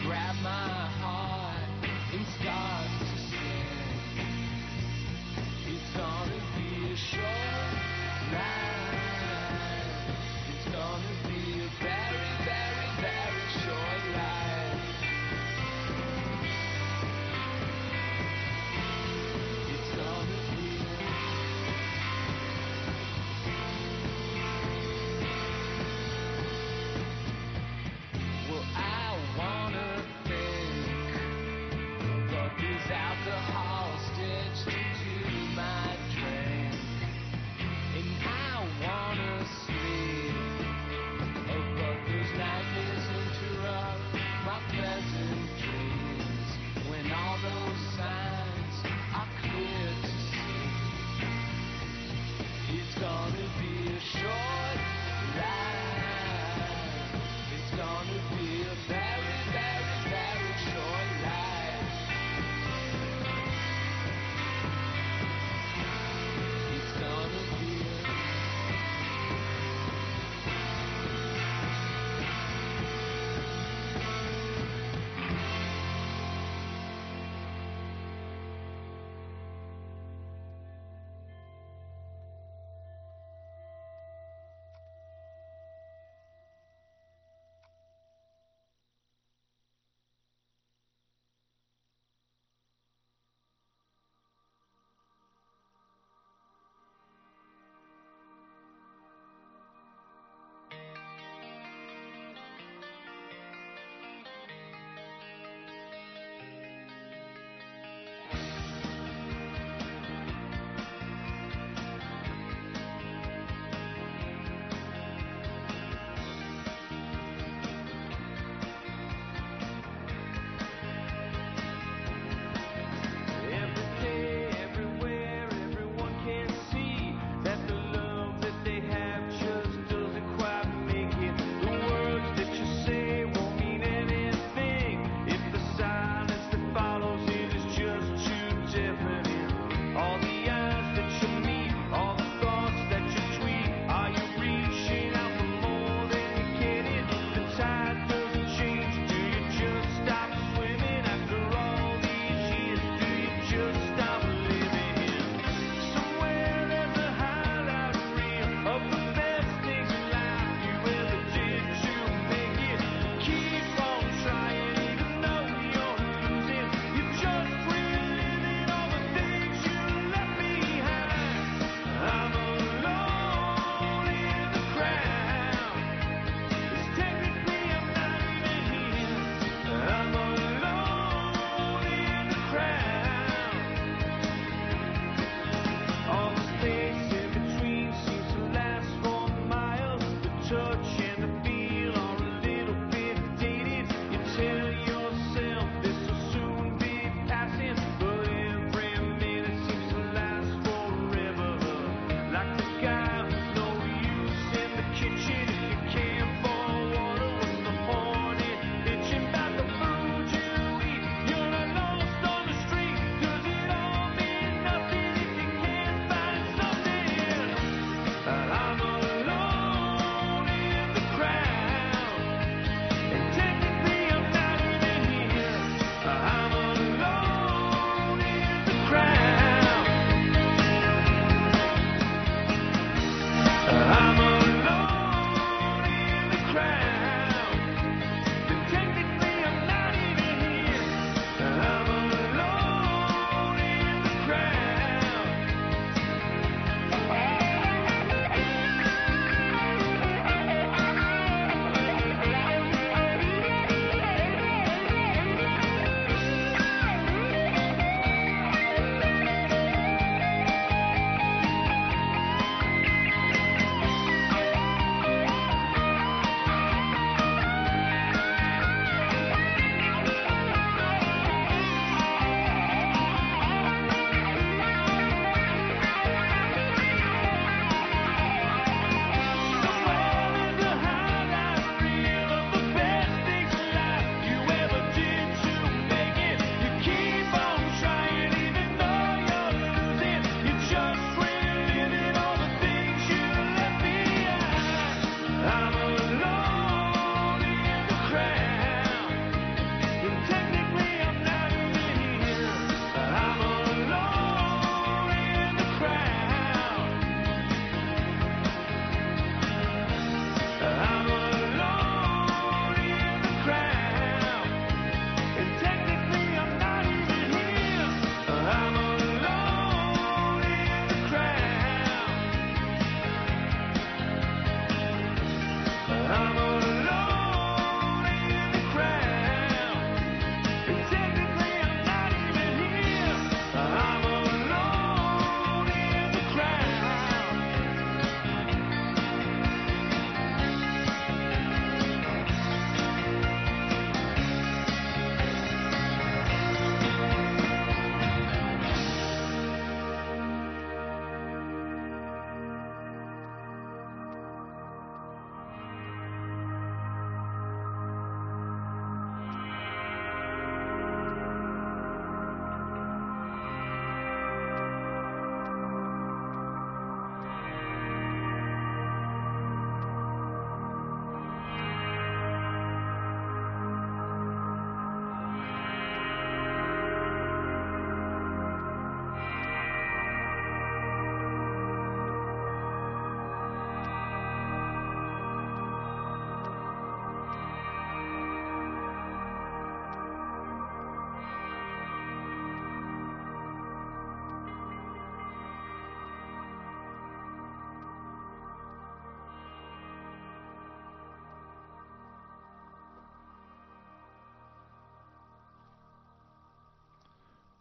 Grab my heart and start to sing.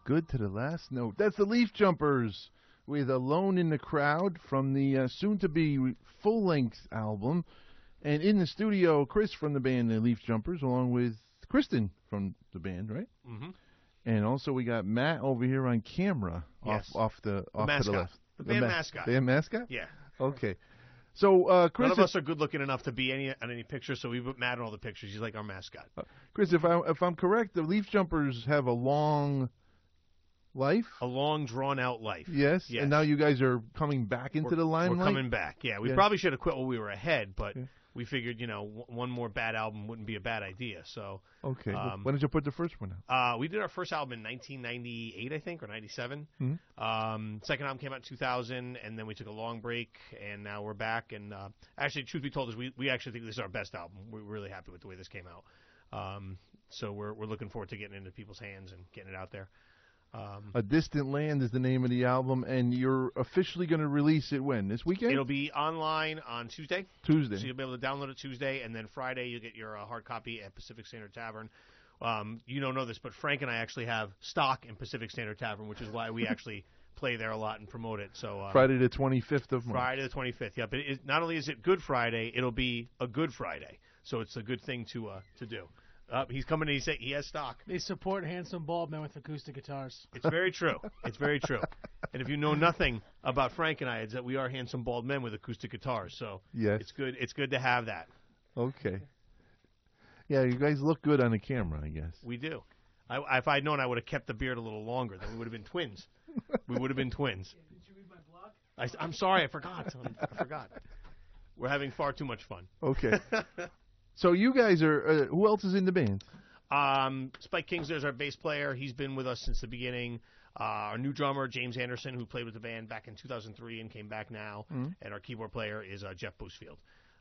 Good to the last note. That's the Leaf Jumpers with Alone in the Crowd from the soon-to-be full-length album. And in the studio, Chris from the band The Leaf Jumpers, along with Kristen from the band, right? Mm-hmm. And also we got Matt over here on camera, Yes. off to the left. The band mascot. Band mascot? Yeah. Okay. So, Chris, none of us are good looking enough to be on any pictures, so we put Matt on all the pictures. He's like our mascot. Chris, if I'm correct, the Leaf Jumpers have a long life. A long, drawn-out life. Yes. And now you guys are coming back into the limelight. We're coming back. Yeah, we probably should have quit while we were ahead, but we figured, one more bad album wouldn't be a bad idea. So. Okay. When did you put the first one out? We did our first album in 1998, I think, or 97. Mm-hmm. Second album came out in 2000, and then we took a long break, and now we're back. And actually, truth be told, we actually think this is our best album. We're really happy with the way this came out. So we're looking forward to getting it into people's hands and getting it out there. A Distant Land is the name of the album, and you're officially going to release it when? This weekend? It'll be online on Tuesday. Tuesday. So you'll be able to download it Tuesday, and then Friday you'll get your hard copy at Pacific Standard Tavern. You don't know this, but Frank and I actually have stock in Pacific Standard Tavern, which is why we actually play there a lot and promote it. So Friday the 25th of March. Friday the 25th, yeah. But not only is it Good Friday, it'll be a Good Friday. So it's a good thing to do. He's coming in. He has stock. They support handsome bald men with acoustic guitars. It's very true. It's very true. And if you know nothing about Frank and I, it's that we are handsome bald men with acoustic guitars. So yes. It's good. It's good to have that. Okay. Yeah, you guys look good on the camera, I guess. We do. If I'd known, I would have kept the beard a little longer. Then we would have been twins. We would have been twins. Did you read my blog? I'm sorry. I forgot. We're having far too much fun. Okay. So you guys are, who else is in the band? Spike Kingsler is our bass player. He's been with us since the beginning. Our new drummer, James Anderson, who played with the band back in 2003 and came back now. Mm-hmm. And our keyboard player is Jeff Boosfield.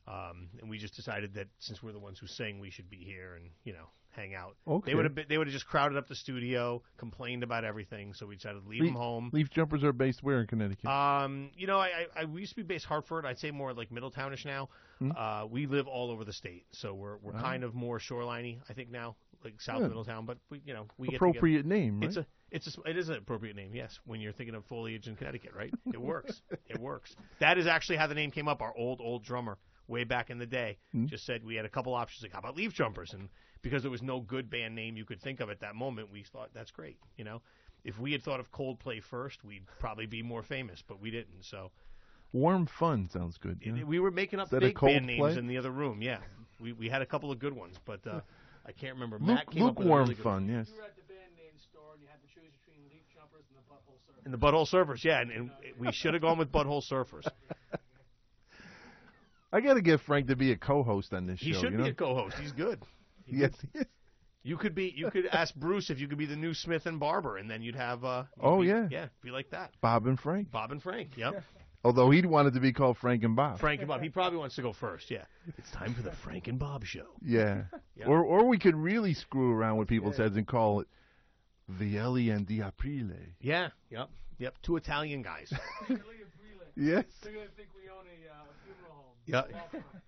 And we just decided that since we're the ones who sing, we should be here and, hang out. Okay. They would have just crowded up the studio, complained about everything, so we decided to leave them home. Leaf Jumpers are based where in Connecticut? We used to be based Hartford. I'd say more like Middletownish now. Mm-hmm. We live all over the state, so we're kind of more shoreliney, I think now, like South Middletown. But we appropriate name, right? It is an appropriate name, yes. When you're thinking of foliage in Connecticut, right? It works. It works. That is actually how the name came up. Our old drummer, way back in the day, just said we had a couple options, like how about Leaf Jumpers? And because there was no good band name you could think of at that moment, we thought that's great. If we had thought of Coldplay first, we'd probably be more famous, but we didn't. So. Warm Fun sounds good. We were making up fake band names in the other room. Yeah, we had a couple of good ones, but I can't remember. Matt came up with a really good Fun, one. yes. You were at the band name store and you had to choose between Leaf Jumpers and the Butthole Surfers. And the Butthole Surfers, yeah, and we should have gone with Butthole Surfers. I got to get Frank to be a co-host on this show. He should be a co-host. He's good. Yes. You could ask Bruce if you could be the new Smith and Barber, and then you'd have. Be like that. Bob and Frank. Yep. Although he'd want it to be called Frank and Bob. Frank and Bob. He probably wants to go first. Yeah. It's time for the Frank and Bob show. Yeah. Yep. Or we could really screw around with people's heads and call it Viele and di Aprile. Yeah. Yep. Two Italian guys. Yes. They're going to think we own a funeral home. Yeah.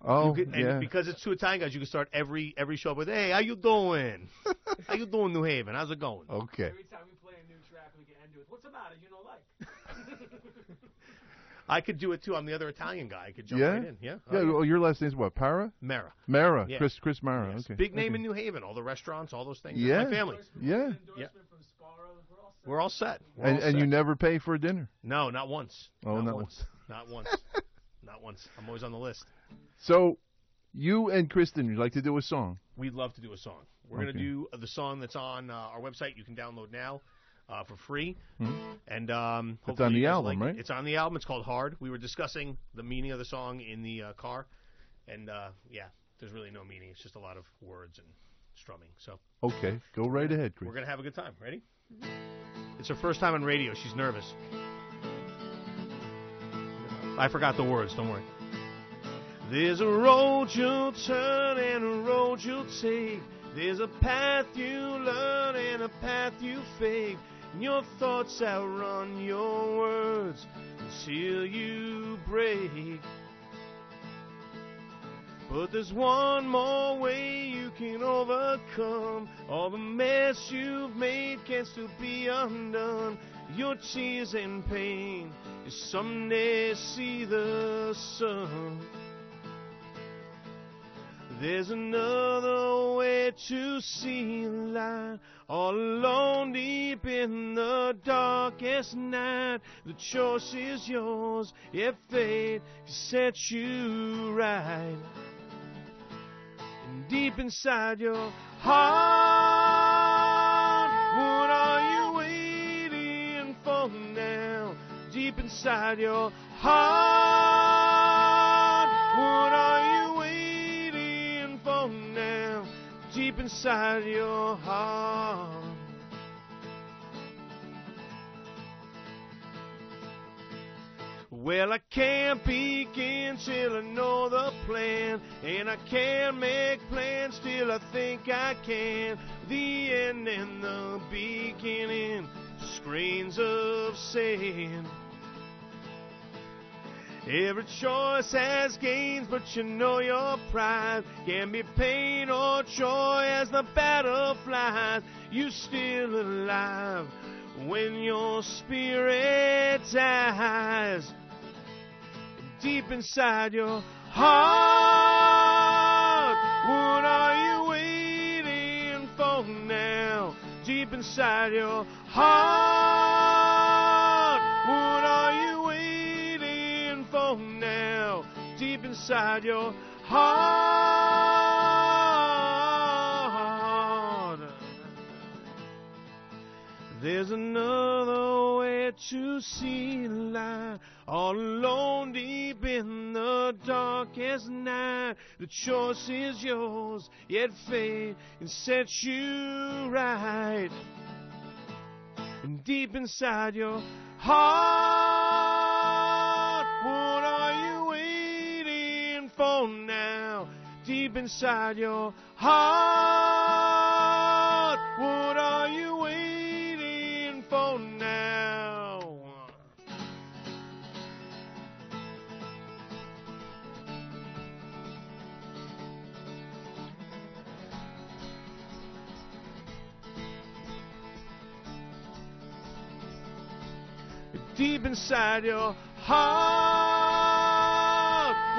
Oh, and because it's two Italian guys, you can start every show with, "Hey, how you doing? How you doing, New Haven? How's it going?" Okay. Every time we play a new track, we can end it with, "What's the matter? You don't like?" I could do it too. I'm the other Italian guy. I could jump right in. Yeah. Yeah. Well, your last name's what? Para? Mara. Mara. Yeah. Chris Mara. Yes. Okay. Big name in New Haven. All the restaurants, all those things. Yeah. My family. Yeah. We're all set. And you never pay for dinner? No, not once. Oh, not not once. Not once. Not once. I'm always on the list. So, you and Kristen, you'd like to do a song? We'd love to do a song. We're going to do the song that's on our website. You can download now for free. And it's on the album, right? It's on the album. It's called Hard. We were discussing the meaning of the song in the car. And, there's really no meaning. It's just a lot of words and strumming. So okay. Go right ahead, Chris. We're going to have a good time. Ready? It's her first time on radio. She's nervous. I forgot the words. Don't worry. There's a road you'll turn and a road you'll take. There's a path you learn and a path you fake. And your thoughts outrun your words until you break. But there's one more way you can overcome. All the mess you've made can still be undone. Your tears and pain, you someday see the sun. There's another way to see light. All alone deep in the darkest night. The choice is yours if fate sets you right. And deep inside your heart, what are you waiting for now? Deep inside your heart, what are you waiting for now? Deep inside your heart. Well, I can't begin till I know the plan, and I can't make plans till I think I can. The end and the beginning, just grains of sand. Every choice has gains, but you know your pride can be pain or joy as the battle flies. You still alive when your spirit dies. Deep inside your heart, what are you waiting for now? Deep inside your heart, what are you waiting for now? Deep inside your heart. There's another way to see light. All alone deep in the darkest night. The choice is yours, yet fate can set you right. And deep inside your heart, what are you waiting for now? Deep inside your heart, what are you waiting for now? Deep inside your heart,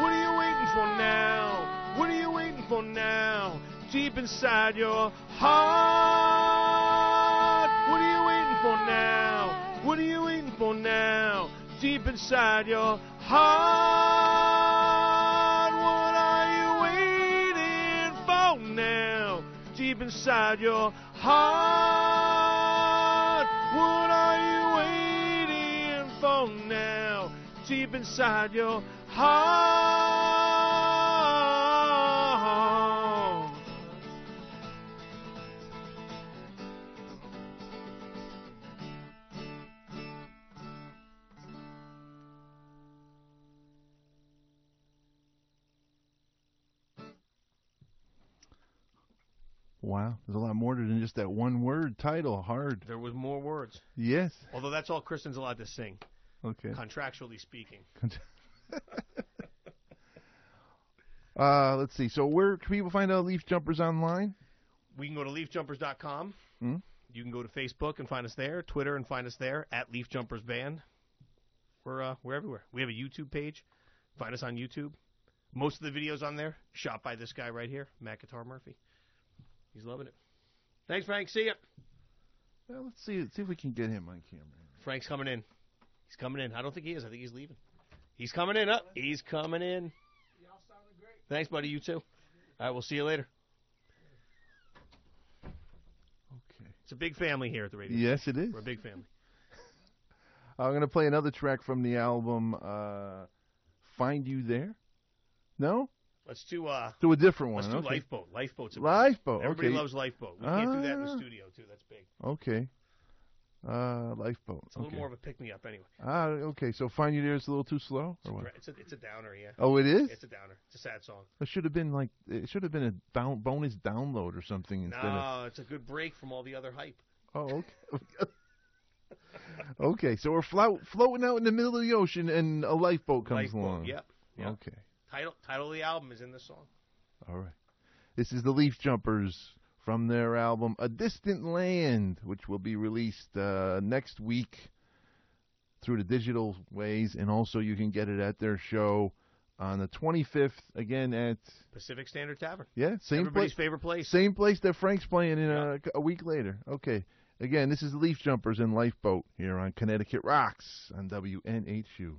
what are you waiting for now? What are you waiting for now? Deep inside your heart, what are you waiting for now? What are you waiting for now? Deep inside your heart, what are you waiting for now? Deep inside your heart, what are you waiting for now? Deep inside your heart. Wow, there's a lot more than just that one word title, hard. There was more words. Yes. Although that's all Kristen's allowed to sing. Okay. Contractually speaking. Let's see. So where can people find out Leaf Jumpers online? We can go to leafjumpers.com. Hmm? You can go to Facebook and find us there, Twitter and find us there, at Leaf Jumpers Band. We're everywhere. We have a YouTube page. Find us on YouTube. Most of the videos on there, shot by this guy right here, Matt Guitar Murphy. He's loving it. Thanks, Frank. See ya. Well, let's see if we can get him on camera. Frank's coming in. He's coming in. I don't think he is. I think he's leaving. He's coming in. Up. He's coming in. Y'all sounded great. Thanks, buddy. You too. All right, we'll see you later. Okay. It's a big family here at the radio. Yes, it is. We're a big family. I'm going to play another track from the album, Find You There. No? Let's do a different one. Let's do Okay. Lifeboat. Lifeboat's a Lifeboat. Everybody Okay. loves Lifeboat. We can't do that in the studio too. That's big. Okay. Lifeboat. It's a little more of a pick me up anyway. Okay. So Find You There is a little too slow, or what? It's a downer, yeah. Oh, it is? It's a downer. It's a sad song. It should have been a bonus download or something instead of. No, it's a good break from all the other hype. Oh, okay. Okay, so we're floating out in the middle of the ocean, and a lifeboat comes along. Yep. Okay. Title of the album is in the song. All right. This is the Leaf Jumpers from their album A Distant Land, which will be released next week through the digital ways, and also you can get it at their show on the 25th, again at Pacific Standard Tavern. Yeah, same Everybody's place. favorite place. Same place that Frank's playing in a week later. Okay. Again, this is the Leaf Jumpers and Lifeboat here on Connecticut Rocks on WNHU.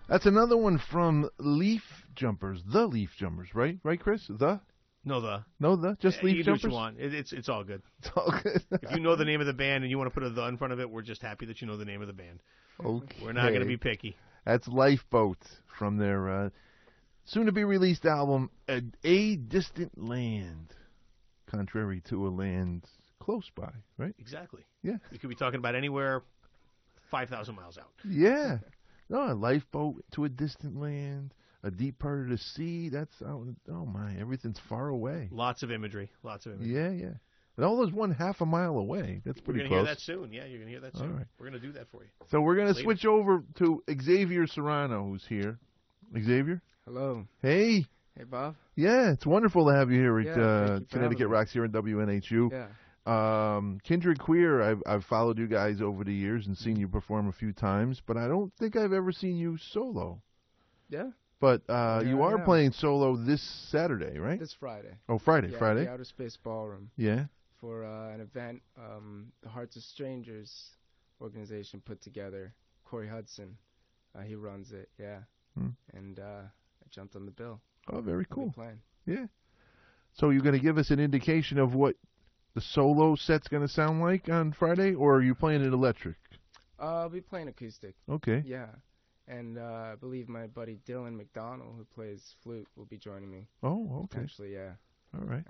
That's another one from Leaf Jumpers. The Leaf Jumpers, right? Right, Chris? The? No, the. No, the? Just Leaf you Jumpers? do what you want. It's all good. It's all good. If you know the name of the band and you want to put a the in front of it, we're just happy that you know the name of the band. Okay. We're not going to be picky. That's Lifeboat from their soon-to-be-released album, A Distant Land, contrary to a land close by, right? Exactly. Yeah. We could be talking about anywhere 5,000 miles out. Yeah. No, a lifeboat to a distant land, a deep part of the sea. That's, oh my, everything's far away. Lots of imagery. Yeah, yeah. And all those 1/2 a mile away. That's pretty close. We're going to hear that soon. Yeah, you're going to hear that soon. All right. We're going to do that for you. So we're going to switch over to Xavier Serrano, who's here. Xavier? Hello. Hey. Hey, Bob. Yeah, it's wonderful to have you here Yeah, at thank you for Connecticut having me. Rocks here at WNHU. Yeah. Kindred Queer, I've followed you guys over the years and seen you perform a few times, but I don't think I've ever seen you solo. Yeah. But Yeah, you are I am. playing solo this Saturday, right? This Friday. Oh, Friday, Yeah, Friday. The Outer Space Ballroom. Yeah. For an event the Hearts of Strangers organization put together. Corey Hudson, he runs it, yeah. And I jumped on the bill. Oh, very I'll be cool. playing. Yeah. So you're going to give us an indication of what the solo set's going to sound like on Friday, or are you playing it electric? I'll be playing acoustic. Okay. Yeah. And I believe my buddy Dylan McDonald, who plays flute, will be joining me. Oh, okay. Potentially, yeah. All right.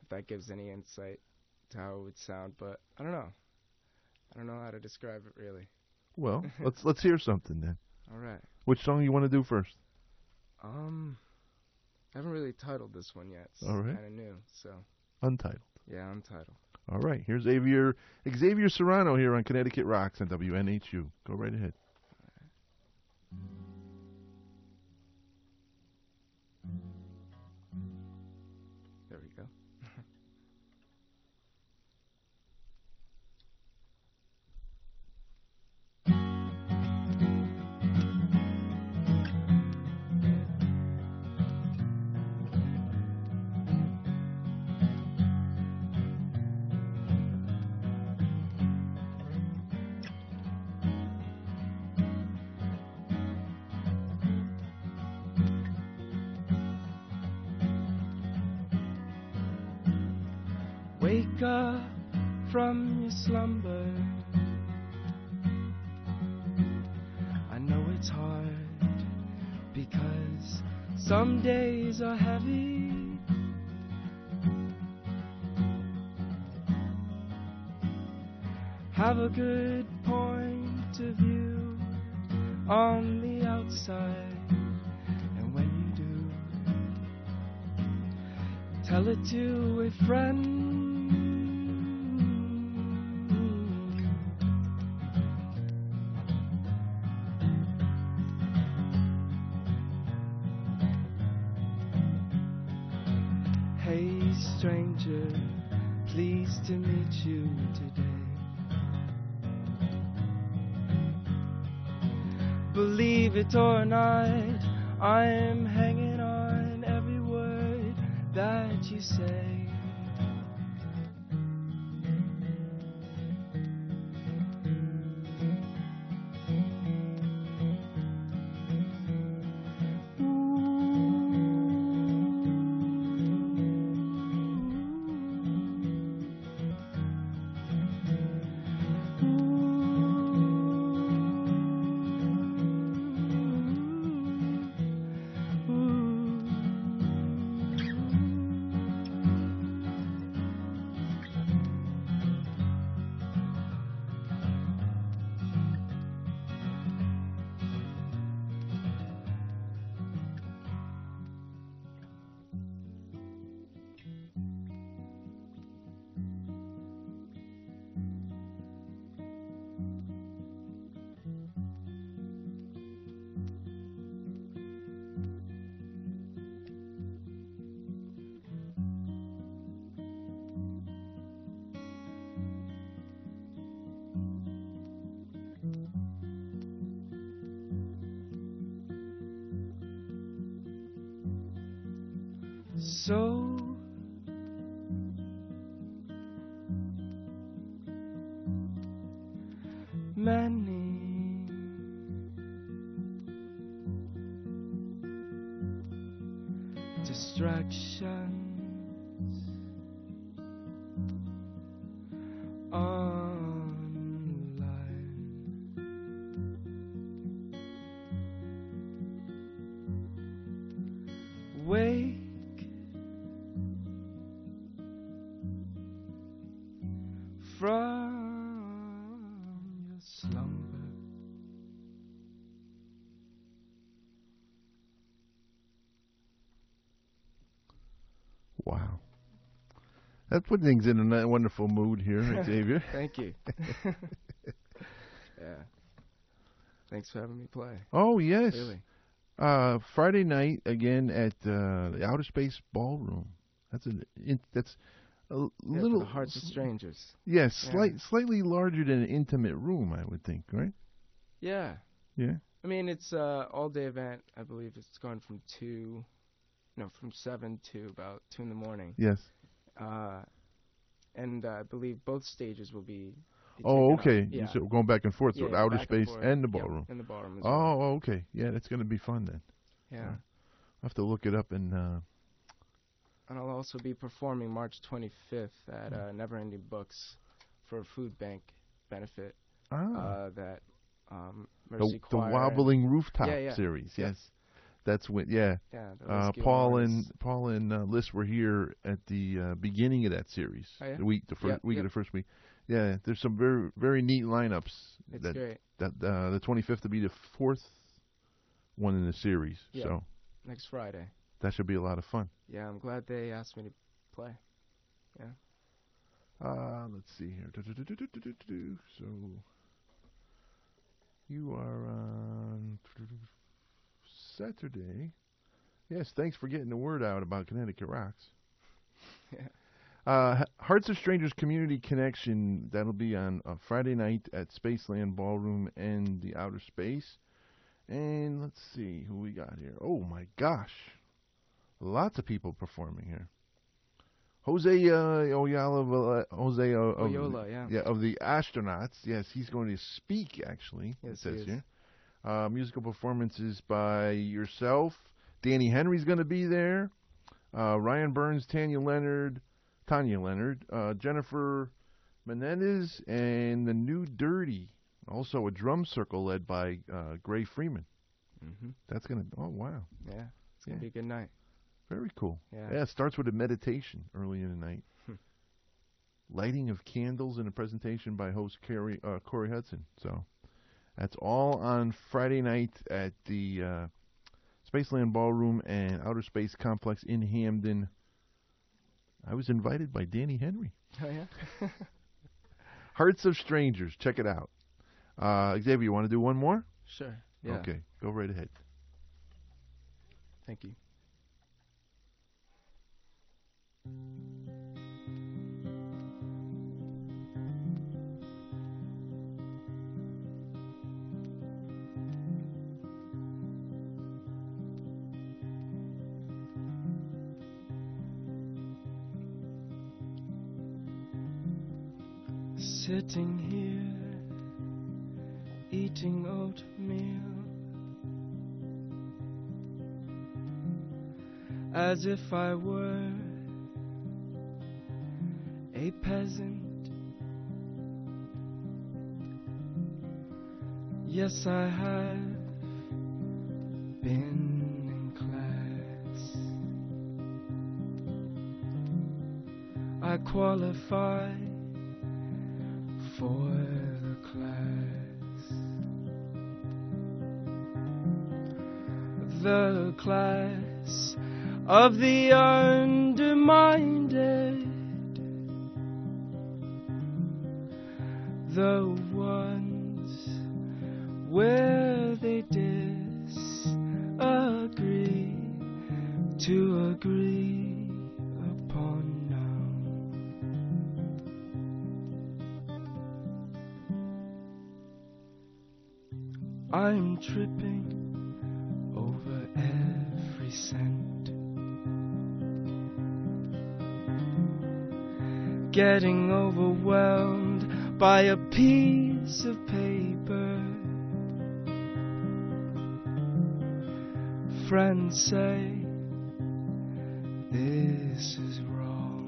If that gives any insight to how it would sound, but I don't know. I don't know how to describe it really. Well, let's hear something then. All right. Which song you want to do first? I haven't really titled this one yet. It's All right. kind of new, so. Untitled. Yeah, untitled. All right. Here's Xavier Serrano here on Connecticut Rocks on WNHU. Go right ahead. There we go. Wake up from your slumber. I know it's hard because some days are heavy. Have a good point of view on the outside, and when you do, tell it to a friend. Hey stranger, pleased to meet you today. Believe it or not, I'm hanging on every word that you say. So many reflections online. Wake from your slumber. Wow. That put things in a wonderful mood here, Xavier. Thank you. Yeah. Thanks for having me play. Oh, yes. Really. Friday night again at the Outer Space Ballroom. That's a little for the Hearts of Strangers. Yes, Yeah. slightly larger than an intimate room, I would think, right? Yeah. Yeah. I mean, it's an all-day event. I believe it's going from 7 to about 2 in the morning. Yes. And I believe both stages will be. Oh, taken okay. up. Yeah. So going back and forth Yeah, with outer back space forth. and the Yep, ballroom. and the ballroom as oh, well. okay. Yeah, that's going to be fun then. Yeah. I'll have to look it up and. And I'll also be performing March 25th at Neverending Books for a food bank benefit. That Mercy the Choir Wobbling and Rooftop yeah. series. Yep. Yes. That's when. Yeah. Yeah. the rescue Paul artists. and Liz were here at the beginning of that series. Oh, yeah? The first week Yep. of the first week. Yeah, there's some very very neat lineups. It's great. great. The 25th will be the fourth one in the series. Yeah. So Next Friday. that should be a lot of fun. Yeah, I'm glad they asked me to play. Yeah. Let's see here. So you are on Saturday. Yes, thanks for getting the word out about Connecticut Rocks. Yeah. Hearts of Strangers Community Connection, that'll be on Friday night at Spaceland Ballroom and the Outer Space. And let's see who we got here. Oh my gosh. Lots of people performing here. Jose Oyola, of the Astronauts. Yes, he's going to speak, actually, Yes, it says he is. here. Musical performances by yourself. Danny Henry's going to be there. Ryan Burns, Tanya Leonard, Jennifer Menendez, and the New Dirty. Also a drum circle led by Gray Freeman. Mm-hmm. That's going to, oh, wow. Yeah, it's going to be a good night. Very cool. Yeah. It starts with a meditation early in the night. Lighting of candles and a presentation by host Corey Hudson. So that's all on Friday night at the Spaceland Ballroom and Outer Space Complex in Hamden. I was invited by Danny Henry. Oh, yeah? Hearts of Strangers. Check it out. Xavier, you want to do one more? Sure. Yeah. Okay, go right ahead. Thank you. Sitting here, eating oatmeal, as if I were a peasant. Yes, I have been in class. I qualify for the class. The class of the underminded, the ones where they disagree to agree upon now. I'm tripping over every cent, getting overwhelmed by a piece of paper. Friends say this is wrong.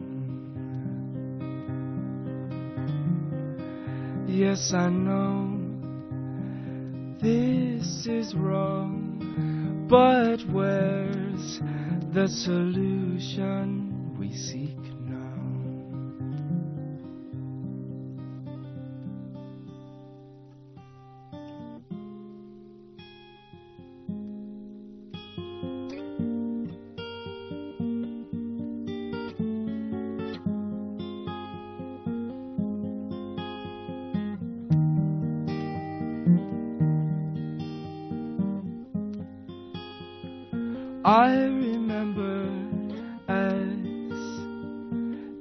Yes, I know this is wrong, but where's the solution we seek now? I remember as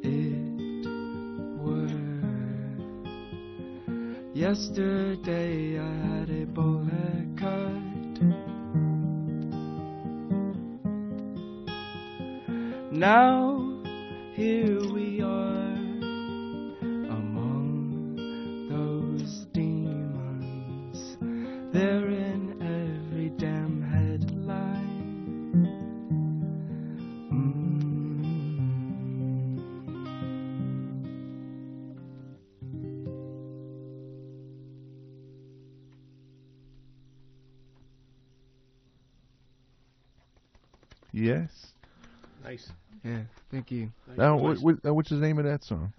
it were. Yesterday I had a bowl haircut. Now here we are among those demons. They're in every damn headline. Yes. Nice. Yeah, thank you. Now, what's the name of that song?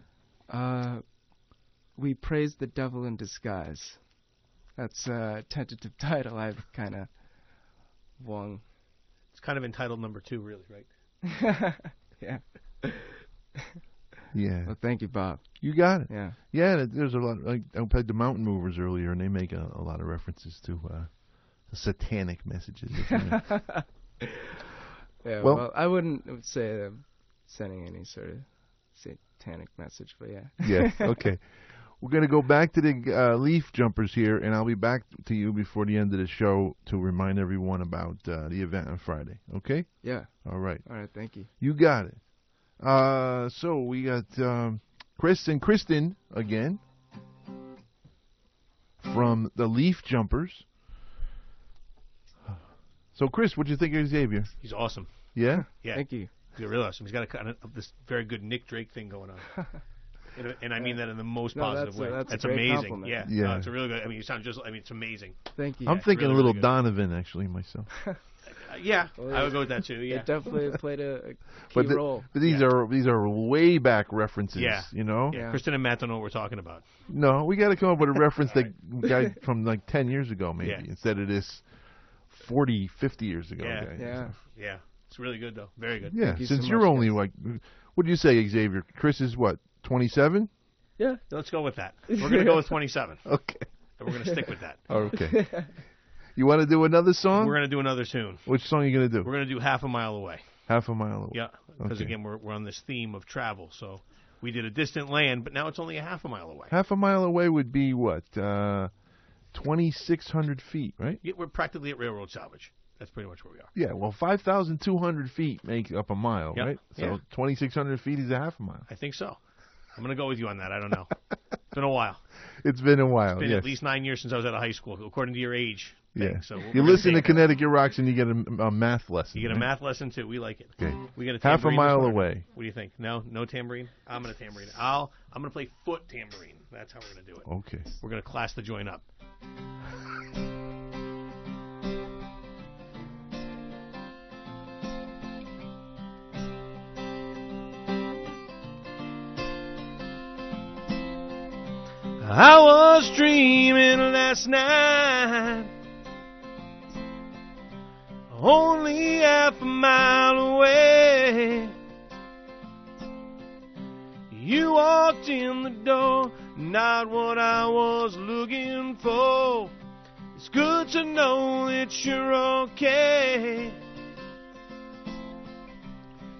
We Praise the Devil in Disguise. That's a tentative title I've kind of won. It's kind of entitled number 2, really, right? Yeah. Yeah. Well, thank you, Bob. You got it. Yeah. Yeah, there's a lot. Like, I played the Mountain Movers earlier, and they make a lot of references to satanic messages. If you know. Yeah, well, I wouldn't say I'm sending any sort of satanic message, but yeah. Yeah, okay. We're going to go back to the Leaf Jumpers here, and I'll be back to you before the end of the show to remind everyone about the event on Friday, okay? Yeah. All right. All right, thank you. You got it. So we got Chris and Kristen again from the Leaf Jumpers. So, Chris, what do you think of Xavier? He's awesome. Yeah? Yeah. Thank you. He's really awesome. He's got a kind of this very good Nick Drake thing going on. And I mean that in the most positive way. That's amazing. Compliment. Yeah. Yeah. No, it's a really good. I mean, you sound just. I mean, it's amazing. Thank you. I'm thinking really, a little really good. Donovan, actually, myself. Yeah, Well, I would go with that too. Yeah. It definitely played a key But role. these are way back references, Yeah. you know? Yeah. Kristen and Matt don't know what we're talking about. No, we got to come up with a reference that guy from like 10 years ago, maybe, Yeah. instead of this 40, 50 years ago Yeah. guy. Yeah. Yeah. It's really good though. Very good. Yeah, Thank you since so you're much, only guys. like, what do you say, Xavier? Chris is what, 27? Yeah. Let's go with that. We're going to go with 27. Okay. And we're going to stick with that. Okay. You want to do another song? We're going to do another soon. Which song are you going to do? We're going to do Half a Mile Away. Half a Mile Away. Yeah, because Okay. again, we're on this theme of travel. So we did a distant land, but now it's only a half a mile away. Half a mile away would be what? 2,600 feet, right? Yeah, we're practically at railroad salvage. That's pretty much where we are. Yeah, well, 5,200 feet make up a mile, Yep. right? So Yeah. 2,600 feet is a half a mile. I think so. I'm going to go with you on that. I don't know. It's been a while. It's been a while, It's been yes. at least 9 years since I was out of high school, according to your age. Yeah. So You listen to Connecticut Rocks and you get a math lesson. You get a right? math lesson too. We like it. Okay. We get a Half a tambourine mile this morning. away. What do you think? No tambourine. I'm gonna tambourine. I'm gonna play foot tambourine. That's how we're gonna do it. Okay. We're gonna class the joint up. I was dreaming last night, only half a mile away. You walked in the door, not what I was looking for. It's good to know that you're okay.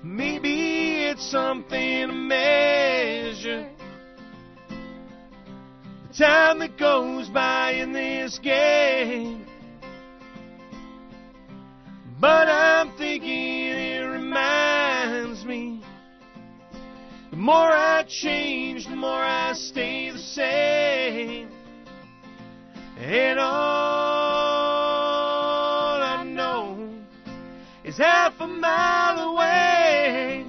Maybe it's something to measure the time that goes by in this game. But I'm thinking it reminds me, the more I change, the more I stay the same. And all I know is half a mile away.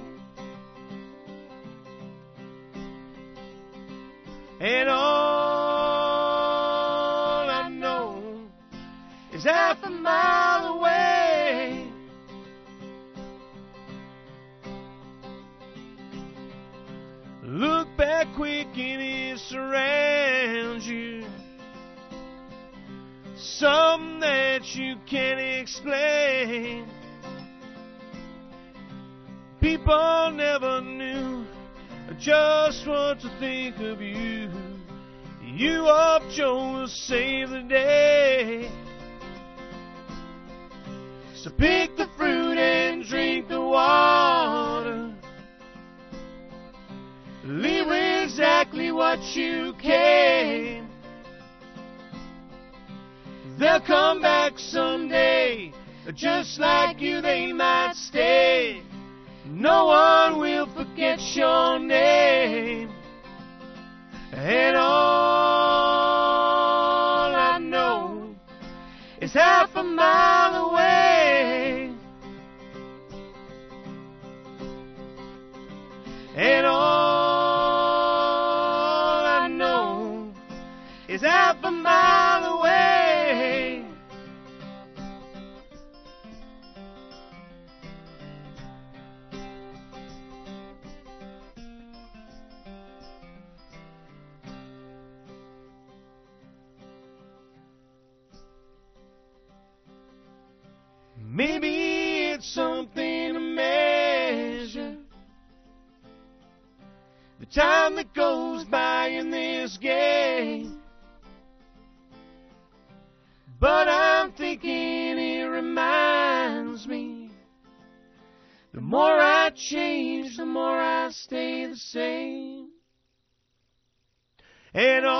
that you can't explain. People never knew just what to think of you. You up, Joe, will save the day. So pick the fruit and drink the water. Leave exactly what you came. They'll come back someday, just like you they might stay. No one will forget your name. And all I know is half a mile away. And all I know is half a mile away. Maybe it's something to measure the time that goes by in this game. But I'm thinking it reminds me, the more I change, the more I stay the same. And all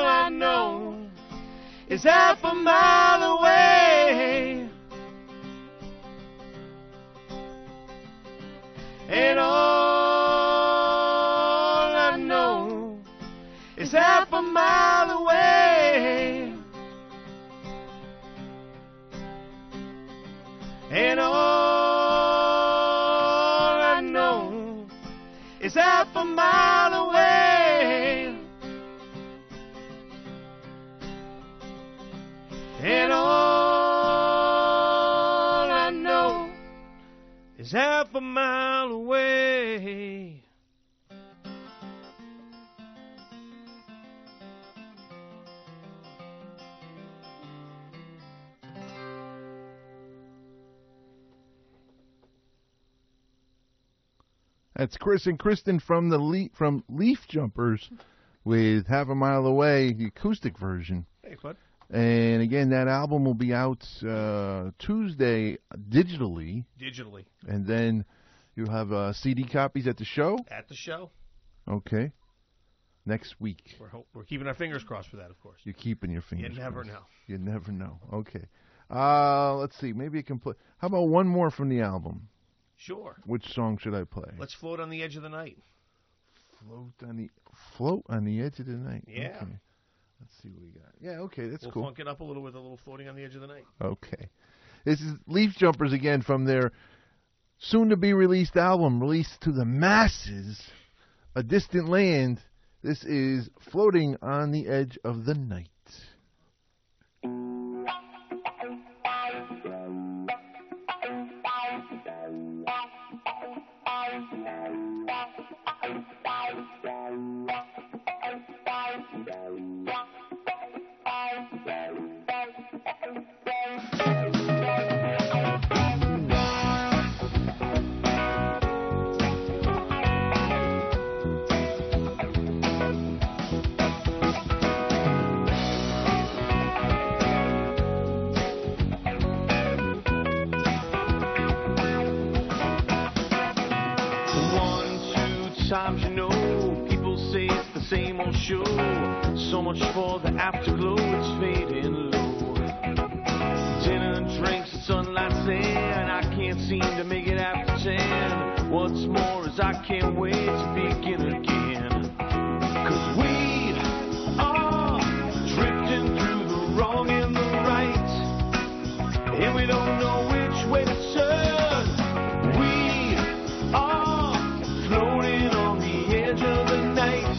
I know is half a mile away. And all I know is half a mile away. And all I know is half a mile away. And all I know is half a mile away. That's Chris and Kristen from the Leaf Jumpers with Half a Mile Away, the acoustic version. Hey, bud. And again, that album will be out Tuesday digitally. Digitally. And then you'll have CD copies at the show? At the show. Okay. Next week. We're keeping our fingers crossed for that, of course. You're keeping your fingers You never crossed. know. You never know. Okay. Let's see. Maybe you can play. How about one more from the album? Sure. Which song should I play? Let's float on the edge of the night. Float on the edge of the night. Yeah. Okay. Let's see what we got. Yeah, okay, that's We'll cool. funk it up a little with a little floating on the edge of the night. Okay. This is Leaf Jumpers again from their soon-to-be-released album, released to the masses, A Distant Land. This is Floating on the Edge of the Night. Times, you know, people say it's the same old show. So much for the afterglow, it's fading low. Dinner and drinks and sunlight and I can't seem to make it after 10. What's more is I can't wait to begin again. 'Cause we are drifting through the wrong and the right, and we don't know which way to turn. We are floating on the edge of the night.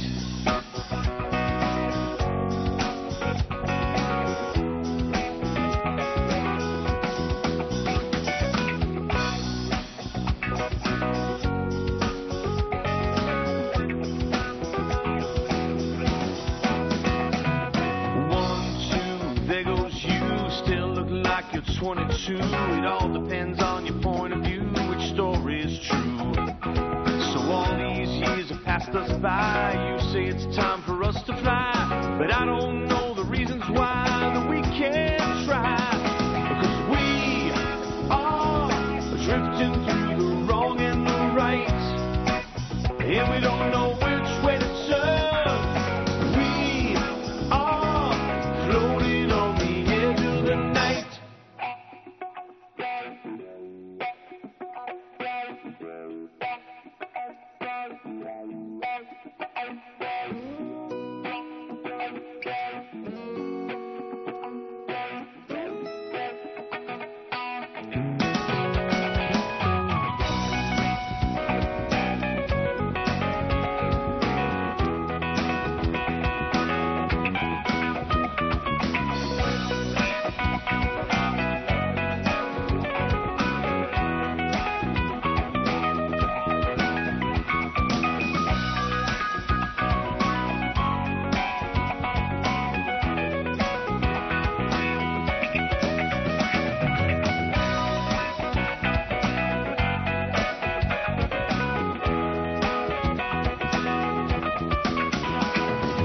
to 22. It all depends on your point of view, which story is true. So all these years have passed us by. You say it's time for us to fly, but I don't know the reasons why that we can't try. Because we are drifting through the wrong and the right, and we don't know which way to turn. We are floating on the edge of the night.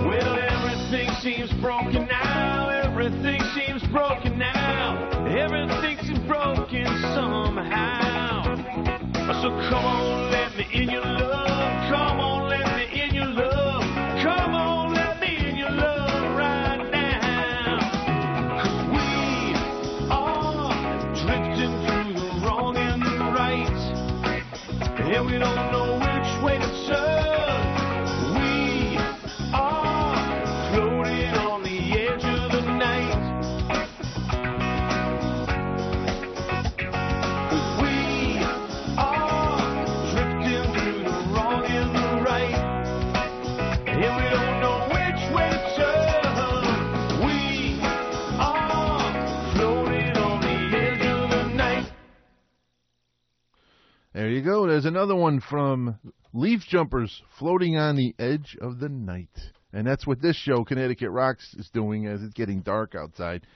Well, everything seems broken now. Everything seems broken now. Everything seems broken somehow. So come on, let me in your love. Come on, let me in your love. Come on, let me in your love right now. 'Cause we are drifting through the wrong and the right, and we don't know which way to turn. We are floating on the edge of the night. 'Cause we are drifting through the wrong and the right, and we don't know which way to turn. We are floating on the edge of the night. There you go. There's another one from Leaf Jumpers, Floating on the Edge of the Night. And that's what this show, Connecticut Rocks, is doing as it's getting dark outside.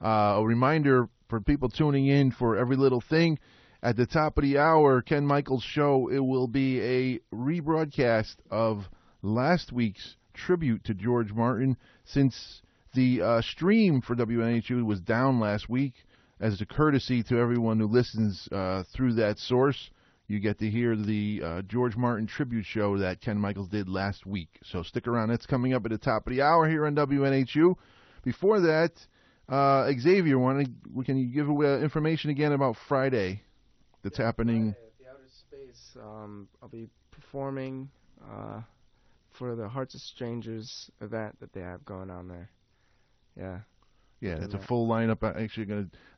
A reminder for people tuning in for Every Little Thing, at the top of the hour, Ken Michaels' show, it will be a rebroadcast of last week's tribute to George Martin, since the stream for WNHU was down last week. As a courtesy to everyone who listens through that source, you get to hear the George Martin tribute show that Ken Michaels did last week. So stick around. That's coming up at the top of the hour here on WNHU. Before that, Xavier, can you give away information again about Friday that's happening? Friday at the Outer Space, I'll be performing for the Hearts of Strangers event that they have going on there. Yeah. Yeah, it's a full lineup. I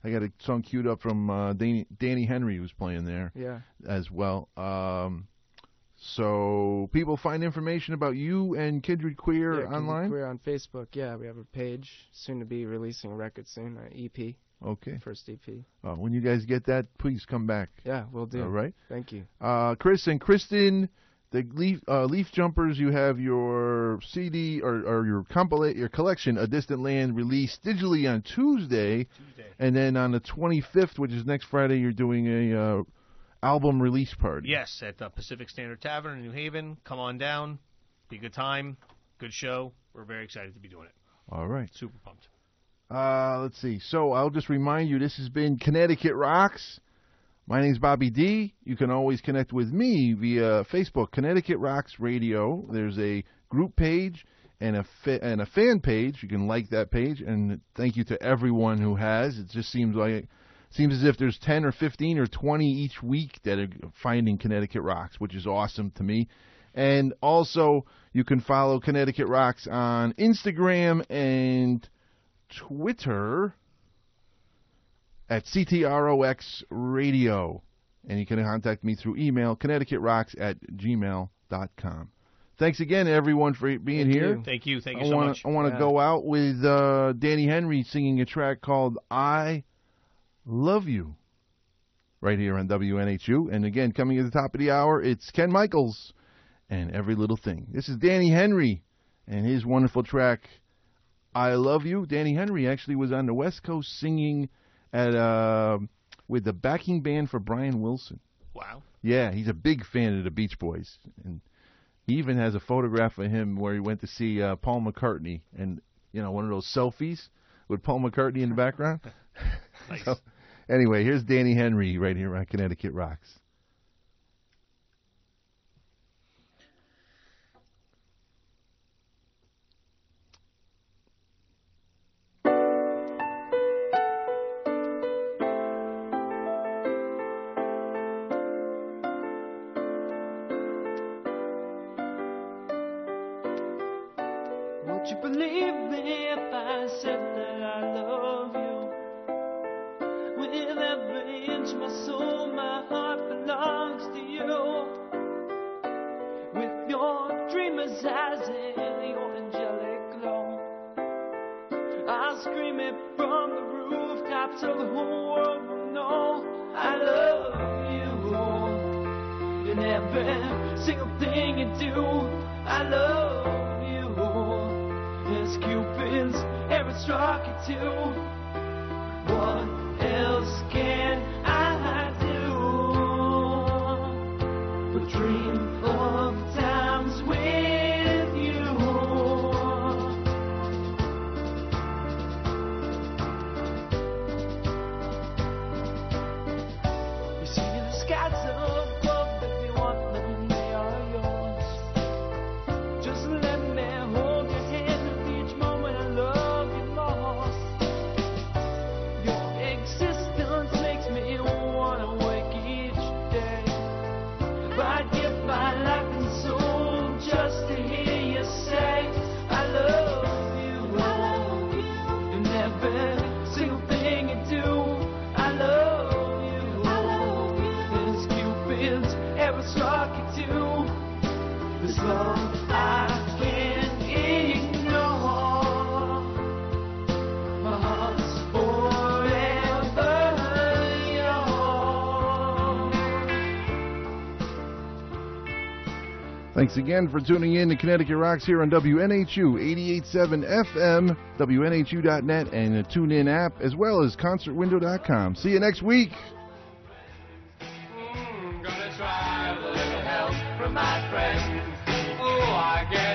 got a song queued up from Danny Henry, who's playing there. Yeah. As well. So people find information about you and Kindred Queer online? Kindred Queer on Facebook. Yeah, we have a page. Soon to be releasing a record soon, an EP. Okay. First EP. When you guys get that, please come back. Yeah, we'll do. All right. Thank you. Chris and Kristen, the Leaf Jumpers, you have your CD or your collection, A Distant Land, released digitally on Tuesday. And then on the 25th, which is next Friday, you're doing a album release party. Yes, at the Pacific Standard Tavern in New Haven. Come on down. Be a good time. Good show. We're very excited to be doing it. All right. Super pumped. Let's see. So I'll just remind you, this has been Connecticut Rocks. My name's Bobby D. You can always connect with me via Facebook, Connecticut Rocks Radio. There's a group page and a fan page. You can like that page, and thank you to everyone who has. It just seems as if there's 10 or 15 or 20 each week that are finding Connecticut Rocks, which is awesome to me. And also, you can follow Connecticut Rocks on Instagram and Twitter at CTROX Radio. And you can contact me through email, connecticutrocks@gmail.com. Thanks again, everyone, for being here. Thank you. Thank you so much. I want to go out with Danny Henry singing a track called I Love You right here on WNHU. And again, coming at the top of the hour, it's Ken Michaels and Every Little Thing. This is Danny Henry and his wonderful track, I Love You. Danny Henry actually was on the West Coast singing at with the backing band for Brian Wilson. Wow. Yeah, he's a big fan of the Beach Boys, and he even has a photograph of him where he went to see Paul McCartney, and one of those selfies with Paul McCartney in the background. Nice. So, anyway, here's Danny Henry right here on Connecticut Rocks. Would you believe me if I said that I love you? With every inch of my soul, my heart belongs to you. With your dreamer's eyes and your angelic glow, I'll scream it from the rooftops so the whole world will know I love you. In every single thing you do, I love you. As Cupid's arrow struck you too. What else can I do but dream of times with you? You see the skies above, if you want them, they are yours. Just let me hold your hand. Thanks again for tuning in to Connecticut Rocks here on WNHU 88.7 FM, WNHU.net, and the TuneIn app, as well as ConcertWindow.com. See you next week. Gonna try a little help from my friends. Oh, I guess.